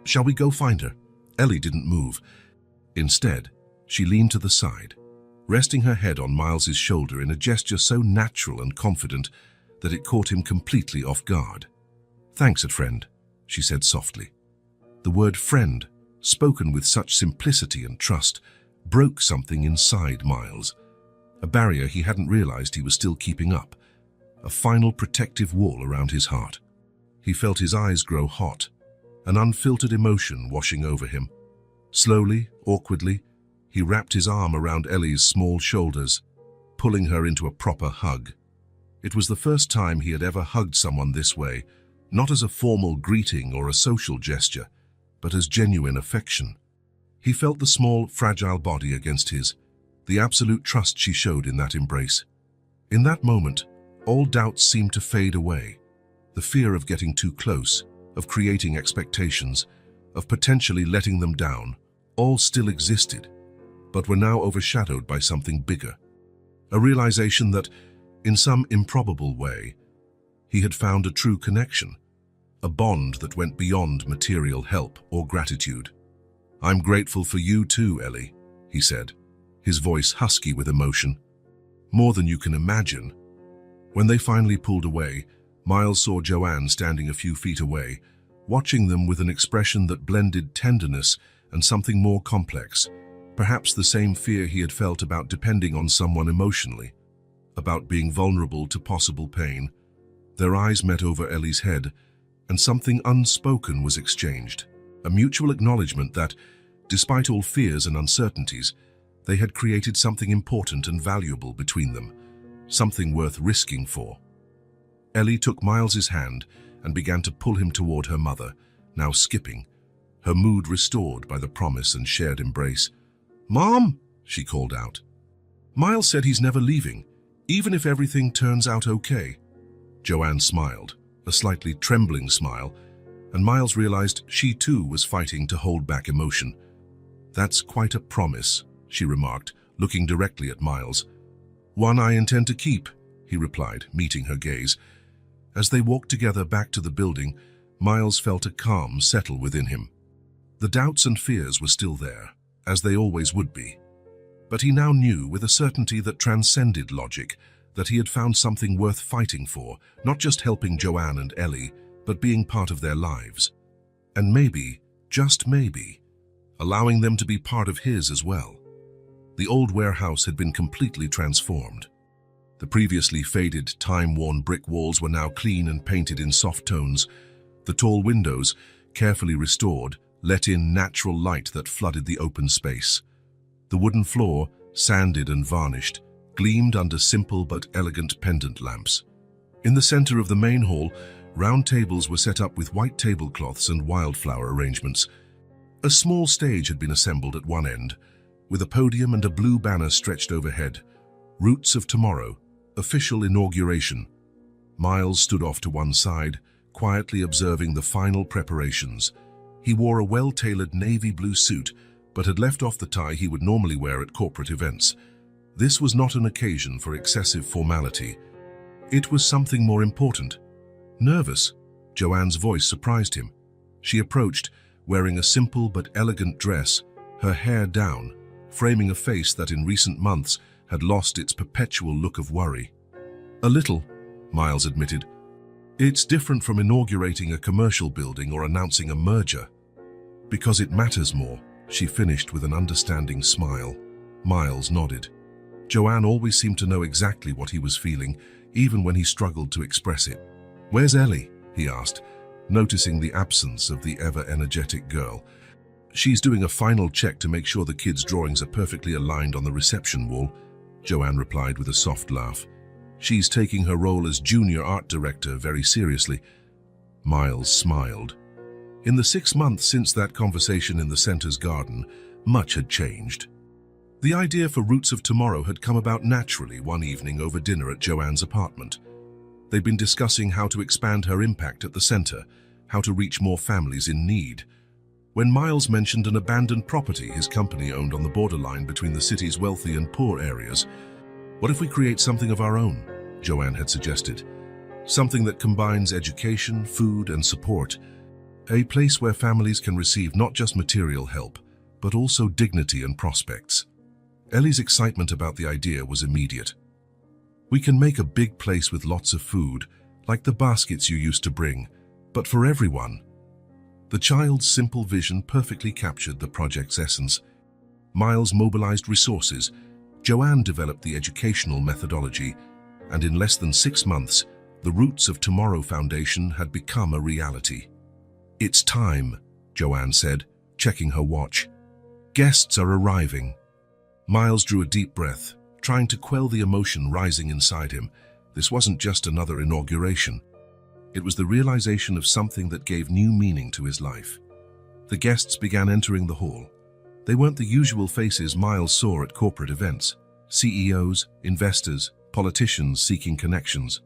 "Shall we go find her?" Ellie didn't move. Instead, she leaned to the side, resting her head on Miles's shoulder in a gesture so natural and confident that it caught him completely off guard. "Thanks, friend," she said softly. The word friend, spoken with such simplicity and trust, broke something inside Miles, a barrier he hadn't realized he was still keeping up. a final protective wall around his heart. He felt his eyes grow hot, an unfiltered emotion washing over him. Slowly, awkwardly, he wrapped his arm around Ellie's small shoulders, pulling her into a proper hug. It was the first time he had ever hugged someone this way, not as a formal greeting or a social gesture, but as genuine affection. He felt the small, fragile body against his, the absolute trust she showed in that embrace. In that moment, all doubts seemed to fade away. The fear of getting too close, of creating expectations, of potentially letting them down, all still existed, but were now overshadowed by something bigger. A realization that, in some improbable way, he had found a true connection, a bond that went beyond material help or gratitude. "I'm grateful for you too, Ellie," he said, his voice husky with emotion. "More than you can imagine." When they finally pulled away, Miles saw Joanne standing a few feet away, watching them with an expression that blended tenderness and something more complex, perhaps the same fear he had felt about depending on someone emotionally, about being vulnerable to possible pain. Their eyes met over Ellie's head, and something unspoken was exchanged, a mutual acknowledgement that, despite all fears and uncertainties, they had created something important and valuable between them, something worth risking for. Ellie took Miles's hand and began to pull him toward her mother, now skipping, her mood restored by the promise and shared embrace. "Mom!" she called out. "Miles said he's never leaving, even if everything turns out okay." Joanne smiled, a slightly trembling smile, and Miles realized she too was fighting to hold back emotion. "That's quite a promise," she remarked, looking directly at Miles. "One I intend to keep," he replied, meeting her gaze. As they walked together back to the building, Miles felt a calm settle within him. The doubts and fears were still there, as they always would be. But he now knew with a certainty that transcended logic that he had found something worth fighting for, not just helping Joanne and Ellie, but being part of their lives. And maybe, just maybe, allowing them to be part of his as well. The old warehouse had been completely transformed. The previously faded, time-worn brick walls were now clean and painted in soft tones. The tall windows, carefully restored, let in natural light that flooded the open space. The wooden floor, sanded and varnished, gleamed under simple but elegant pendant lamps. In the center of the main hall, round tables were set up with white tablecloths and wildflower arrangements. A small stage had been assembled at one end, with a podium and a blue banner stretched overhead. "Roots of Tomorrow, Official Inauguration." Miles stood off to one side, quietly observing the final preparations. He wore a well-tailored navy blue suit, but had left off the tie he would normally wear at corporate events. This was not an occasion for excessive formality. It was something more important. Nervous, Joanne's voice surprised him. She approached, wearing a simple but elegant dress, her hair down, framing a face that in recent months had lost its perpetual look of worry. "A little," Miles admitted. "It's different from inaugurating a commercial building or announcing a merger." "Because it matters more," she finished with an understanding smile. Miles nodded. Joanne always seemed to know exactly what he was feeling, even when he struggled to express it. "Where's Ellie?" he asked, noticing the absence of the ever-energetic girl. "She's doing a final check to make sure the kids' drawings are perfectly aligned on the reception wall," Joanne replied with a soft laugh. "She's taking her role as junior art director very seriously." Miles smiled. In the 6 months since that conversation in the center's garden, much had changed. The idea for Roots of Tomorrow had come about naturally one evening over dinner at Joanne's apartment. They'd been discussing how to expand her impact at the center, how to reach more families in need. When Miles mentioned an abandoned property his company owned on the borderline between the city's wealthy and poor areas, "What if we create something of our own?" Joanne had suggested. "Something that combines education, food, and support. A place where families can receive not just material help, but also dignity and prospects." Ellie's excitement about the idea was immediate. "We can make a big place with lots of food, like the baskets you used to bring, but for everyone." The child's simple vision perfectly captured the project's essence. Miles mobilized resources, Joanne developed the educational methodology, and in less than 6 months, The Roots of Tomorrow Foundation had become a reality. "It's time," Joanne said, checking her watch. "Guests are arriving." Miles drew a deep breath, trying to quell the emotion rising inside him. This wasn't just another inauguration. It was the realization of something that gave new meaning to his life. The guests began entering the hall. They weren't the usual faces Miles saw at corporate events: CEOs, investors, politicians seeking connections.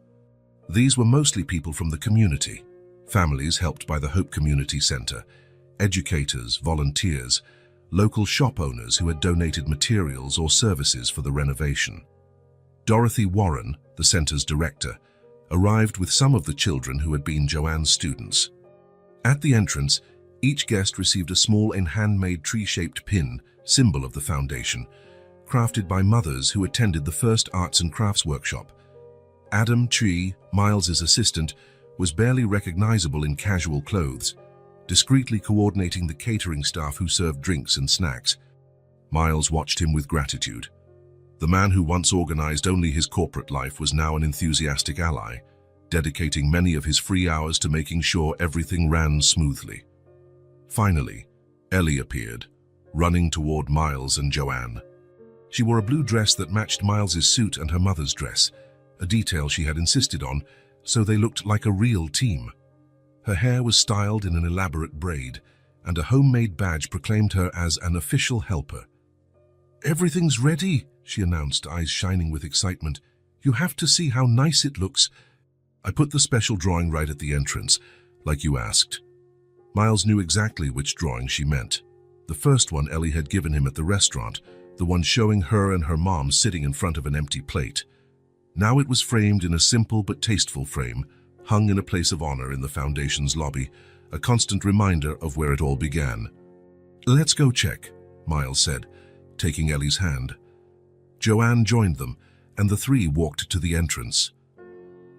These were mostly people from the community, families helped by the Hope Community Center, educators, volunteers, local shop owners who had donated materials or services for the renovation. Dorothy Warren, the center's director, arrived with some of the children who had been Joanne's students. At the entrance, each guest received a small handmade tree-shaped pin, symbol of the foundation, crafted by mothers who attended the first arts and crafts workshop. Adam Tree, Miles's assistant, was barely recognizable in casual clothes, discreetly coordinating the catering staff who served drinks and snacks. Miles watched him with gratitude. The man who once organized only his corporate life was now an enthusiastic ally, dedicating many of his free hours to making sure everything ran smoothly. Finally, Ellie appeared, running toward Miles and Joanne. She wore a blue dress that matched Miles's suit and her mother's dress, a detail she had insisted on, so they looked like a real team. Her hair was styled in an elaborate braid, and a homemade badge proclaimed her as an official helper. "Everything's ready," she announced, eyes shining with excitement. "You have to see how nice it looks." "I put the special drawing right at the entrance, like you asked." Miles knew exactly which drawing she meant. The first one Ellie had given him at the restaurant, the one showing her and her mom sitting in front of an empty plate. Now it was framed in a simple but tasteful frame, hung in a place of honor in the foundation's lobby, a constant reminder of where it all began. "Let's go check," Miles said, taking Ellie's hand. Joanne joined them, and the three walked to the entrance.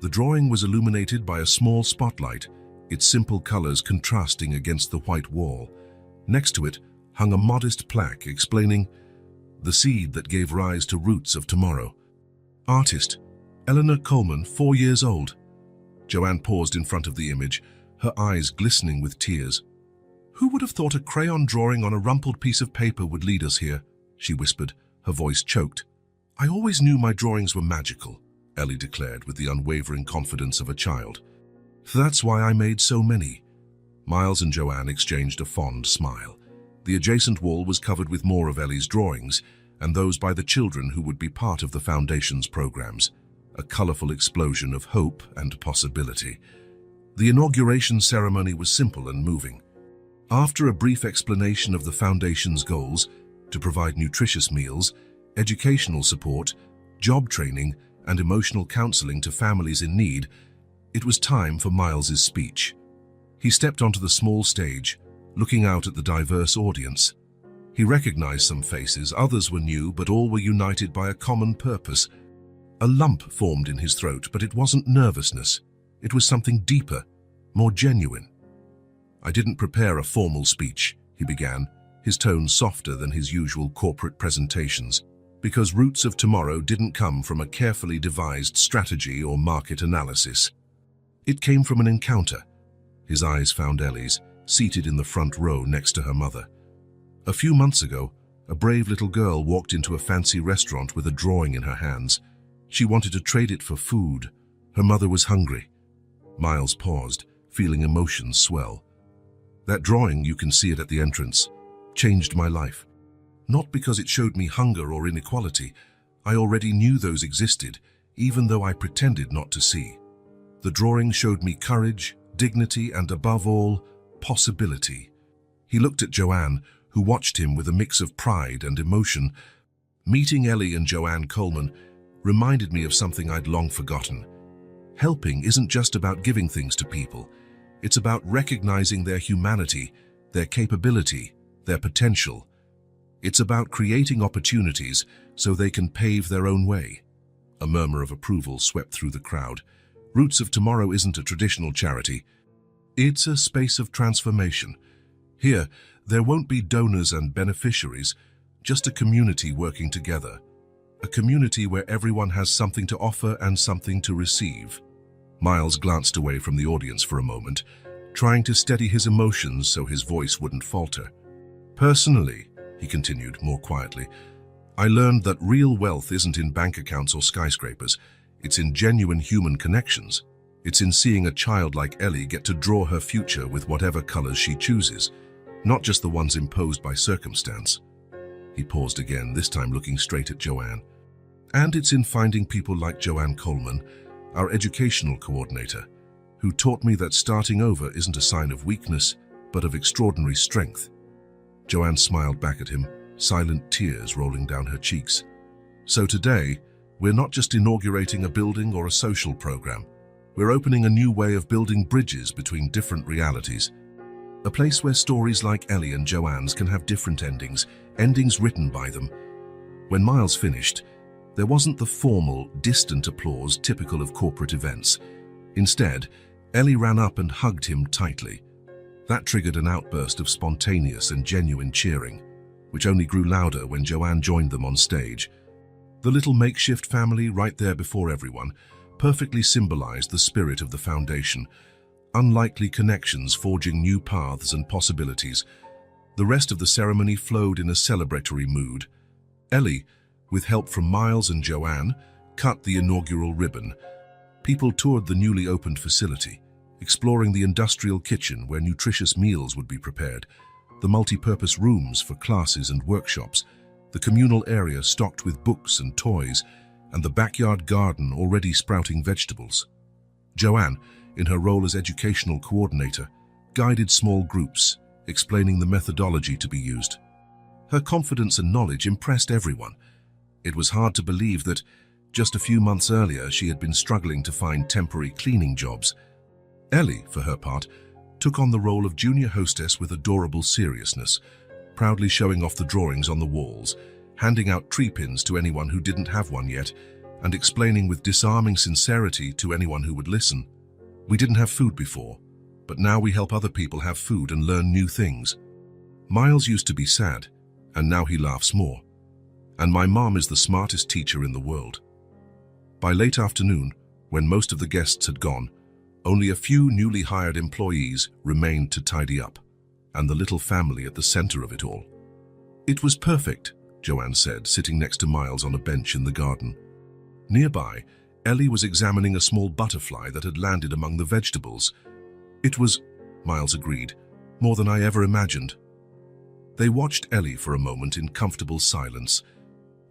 The drawing was illuminated by a small spotlight, its simple colors contrasting against the white wall. Next to it hung a modest plaque explaining, "The seed that gave rise to Roots of Tomorrow. Artist, Eleanor Coleman, 4 years old." Joanne paused in front of the image, her eyes glistening with tears. "Who would have thought a crayon drawing on a rumpled piece of paper would lead us here?" she whispered, her voice choked. "I always knew my drawings were magical," Ellie declared with the unwavering confidence of a child. "That's why I made so many." Miles and Joanne exchanged a fond smile. The adjacent wall was covered with more of Ellie's drawings, and those by the children who would be part of the foundation's programs, a colorful explosion of hope and possibility. The inauguration ceremony was simple and moving. After a brief explanation of the foundation's goals, to provide nutritious meals, educational support, job training, and emotional counseling to families in need, it was time for Miles's speech. He stepped onto the small stage, looking out at the diverse audience. He recognized some faces, others were new, but all were united by a common purpose. A lump formed in his throat, but it wasn't nervousness. It was something deeper, more genuine. "I didn't prepare a formal speech," he began, his tone softer than his usual corporate presentations, because Roots of Tomorrow didn't come from a carefully devised strategy or market analysis. It came from an encounter. His eyes found Ellie's, seated in the front row next to her mother. A few months ago, a brave little girl walked into a fancy restaurant with a drawing in her hands. She wanted to trade it for food. Her mother was hungry. Miles paused, feeling emotions swell. "That drawing, you can see it at the entrance, changed my life. Not because it showed me hunger or inequality. I already knew those existed, even though I pretended not to see. The drawing showed me courage, dignity, and above all, possibility." He looked at Joanne, who watched him with a mix of pride and emotion. Meeting Ellie and Joanne Coleman reminded me of something I'd long forgotten. Helping isn't just about giving things to people. It's about recognizing their humanity, their capability, their potential. It's about creating opportunities so they can pave their own way. A murmur of approval swept through the crowd. Roots of Tomorrow isn't a traditional charity. It's a space of transformation. Here, there won't be donors and beneficiaries, just a community working together. A community where everyone has something to offer and something to receive. Miles glanced away from the audience for a moment, trying to steady his emotions so his voice wouldn't falter. Personally, he continued more quietly, I learned that real wealth isn't in bank accounts or skyscrapers. It's in genuine human connections. It's in seeing a child like Ellie get to draw her future with whatever colors she chooses, not just the ones imposed by circumstance. He paused again, this time looking straight at Joanne. And it's in finding people like Joanne Coleman, our educational coordinator, who taught me that starting over isn't a sign of weakness, but of extraordinary strength. Joanne smiled back at him, silent tears rolling down her cheeks. So today, we're not just inaugurating a building or a social program. We're opening a new way of building bridges between different realities. A place where stories like Ellie and Joanne's can have different endings written by them. When Miles finished, there wasn't the formal, distant applause typical of corporate events. Instead, Ellie ran up and hugged him tightly. That triggered an outburst of spontaneous and genuine cheering, which only grew louder when Joanne joined them on stage. The little makeshift family right there before everyone perfectly symbolized the spirit of the foundation, unlikely connections forging new paths and possibilities. The rest of the ceremony flowed in a celebratory mood. Ellie, with help from Miles and Joanne, cut the inaugural ribbon. People toured the newly opened facility, exploring the industrial kitchen where nutritious meals would be prepared, the multi-purpose rooms for classes and workshops, the communal area stocked with books and toys, and the backyard garden already sprouting vegetables. Joanne, in her role as educational coordinator, guided small groups, explaining the methodology to be used. Her confidence and knowledge impressed everyone. It was hard to believe that, just a few months earlier, she had been struggling to find temporary cleaning jobs. Ellie, for her part, took on the role of junior hostess with adorable seriousness, proudly showing off the drawings on the walls, handing out tree pins to anyone who didn't have one yet, and explaining with disarming sincerity to anyone who would listen. We didn't have food before, but now we help other people have food and learn new things. Miles used to be sad, and now he laughs more. And my mom is the smartest teacher in the world. By late afternoon, when most of the guests had gone, only a few newly hired employees remained to tidy up, and the little family at the center of it all. It was perfect, Joanne said, sitting next to Miles on a bench in the garden. Nearby, Ellie was examining a small butterfly that had landed among the vegetables. It was, Miles agreed, more than I ever imagined. They watched Ellie for a moment in comfortable silence.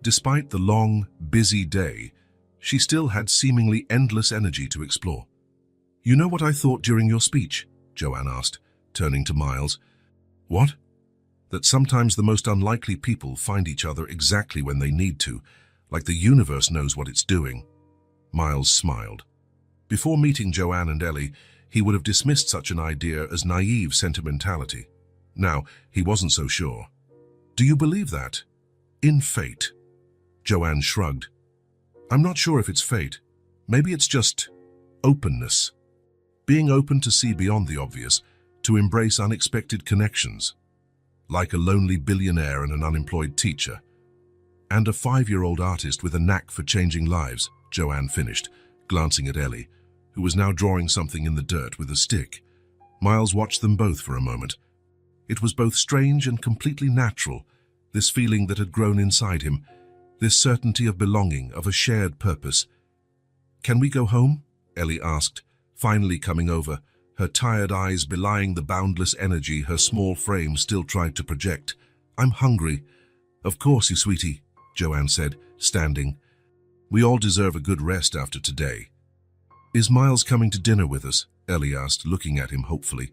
Despite the long, busy day, she still had seemingly endless energy to explore. You know what I thought during your speech? Joanne asked, turning to Miles. What? That sometimes the most unlikely people find each other exactly when they need to, like the universe knows what it's doing. Miles smiled. Before meeting Joanne and Ellie, he would have dismissed such an idea as naive sentimentality. Now, he wasn't so sure. Do you believe that? In fate? Joanne shrugged. I'm not sure if it's fate. Maybe it's just openness. Being open to see beyond the obvious, to embrace unexpected connections. Like a lonely billionaire and an unemployed teacher. And a 5-year-old artist with a knack for changing lives, Joanne finished, glancing at Ellie, who was now drawing something in the dirt with a stick. Miles watched them both for a moment. It was both strange and completely natural, this feeling that had grown inside him, this certainty of belonging, of a shared purpose. Can we go home? Ellie asked, finally coming over, her tired eyes belying the boundless energy her small frame still tried to project. I'm hungry. Of course, you sweetie, Joanne said, standing. We all deserve a good rest after today. Is Miles coming to dinner with us? Ellie asked, looking at him hopefully.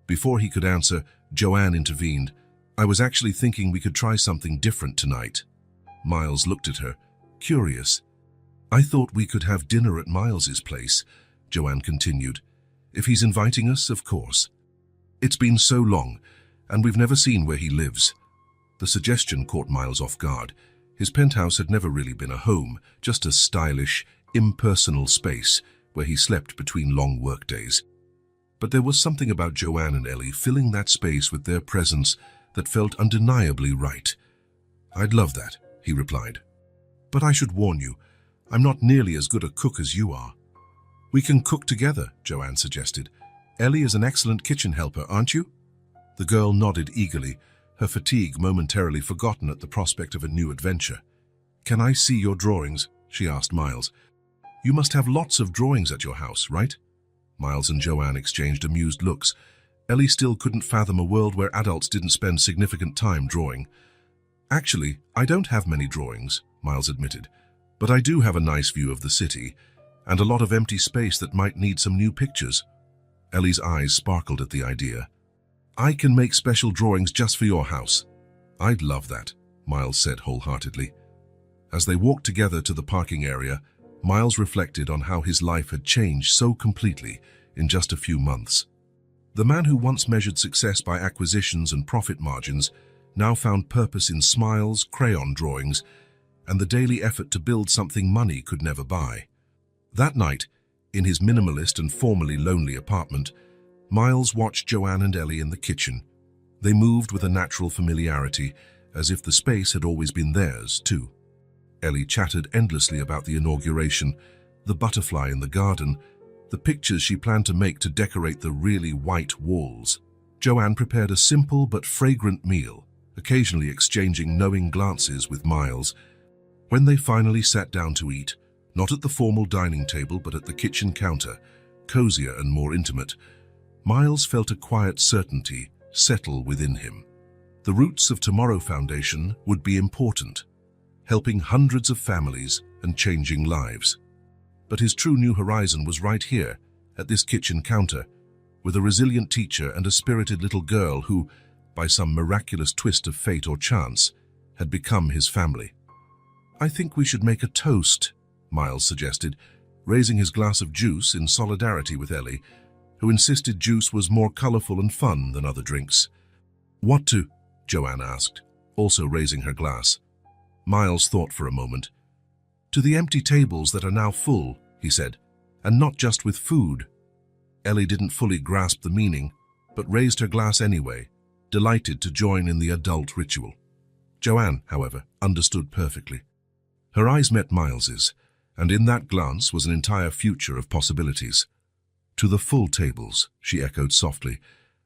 Before he could answer, Joanne intervened. I was actually thinking we could try something different tonight. Miles looked at her, curious. I thought we could have dinner at Miles's place, Joanne continued. If he's inviting us, of course. It's been so long, and we've never seen where he lives. The suggestion caught Miles off guard. His penthouse had never really been a home, just a stylish, impersonal space where he slept between long workdays. But there was something about Joanne and Ellie filling that space with their presence that felt undeniably right. I'd love that, he replied. But I should warn you, I'm not nearly as good a cook as you are. We can cook together, Joanne suggested. Ellie is an excellent kitchen helper, aren't you? The girl nodded eagerly, her fatigue momentarily forgotten at the prospect of a new adventure. Can I see your drawings? She asked Miles. You must have lots of drawings at your house, right? Miles and Joanne exchanged amused looks. Ellie still couldn't fathom a world where adults didn't spend significant time drawing. Actually, I don't have many drawings, Miles admitted, but I do have a nice view of the city, and a lot of empty space that might need some new pictures. Ellie's eyes sparkled at the idea. I can make special drawings just for your house. I'd love that, Miles said wholeheartedly. As they walked together to the parking area, Miles reflected on how his life had changed so completely in just a few months. The man who once measured success by acquisitions and profit margins now found purpose in smiles, crayon drawings, and the daily effort to build something money could never buy. That night, in his minimalist and formerly lonely apartment, Miles watched Joanne and Ellie in the kitchen. They moved with a natural familiarity, as if the space had always been theirs, too. Ellie chattered endlessly about the inauguration, the butterfly in the garden, the pictures she planned to make to decorate the really white walls. Joanne prepared a simple but fragrant meal, occasionally exchanging knowing glances with Miles. When they finally sat down to eat, not at the formal dining table but at the kitchen counter, cozier and more intimate, Miles felt a quiet certainty settle within him. The Roots of Tomorrow Foundation would be important, helping hundreds of families and changing lives. But his true new horizon was right here, at this kitchen counter, with a resilient teacher and a spirited little girl who, by some miraculous twist of fate or chance, had become his family. I think we should make a toast, Miles suggested, raising his glass of juice in solidarity with Ellie, who insisted juice was more colorful and fun than other drinks. What to? Joanne asked, also raising her glass. Miles thought for a moment. To the empty tables that are now full, he said, and not just with food. Ellie didn't fully grasp the meaning, but raised her glass anyway, delighted to join in the adult ritual. Joanne, however, understood perfectly. Her eyes met Miles's, and in that glance was an entire future of possibilities. To the full tables, she echoed softly,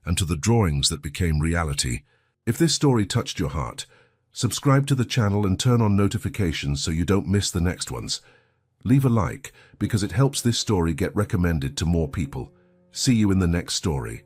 and to the drawings that became reality. If this story touched your heart, subscribe to the channel and turn on notifications so you don't miss the next ones. Leave a like because it helps this story get recommended to more people. See you in the next story.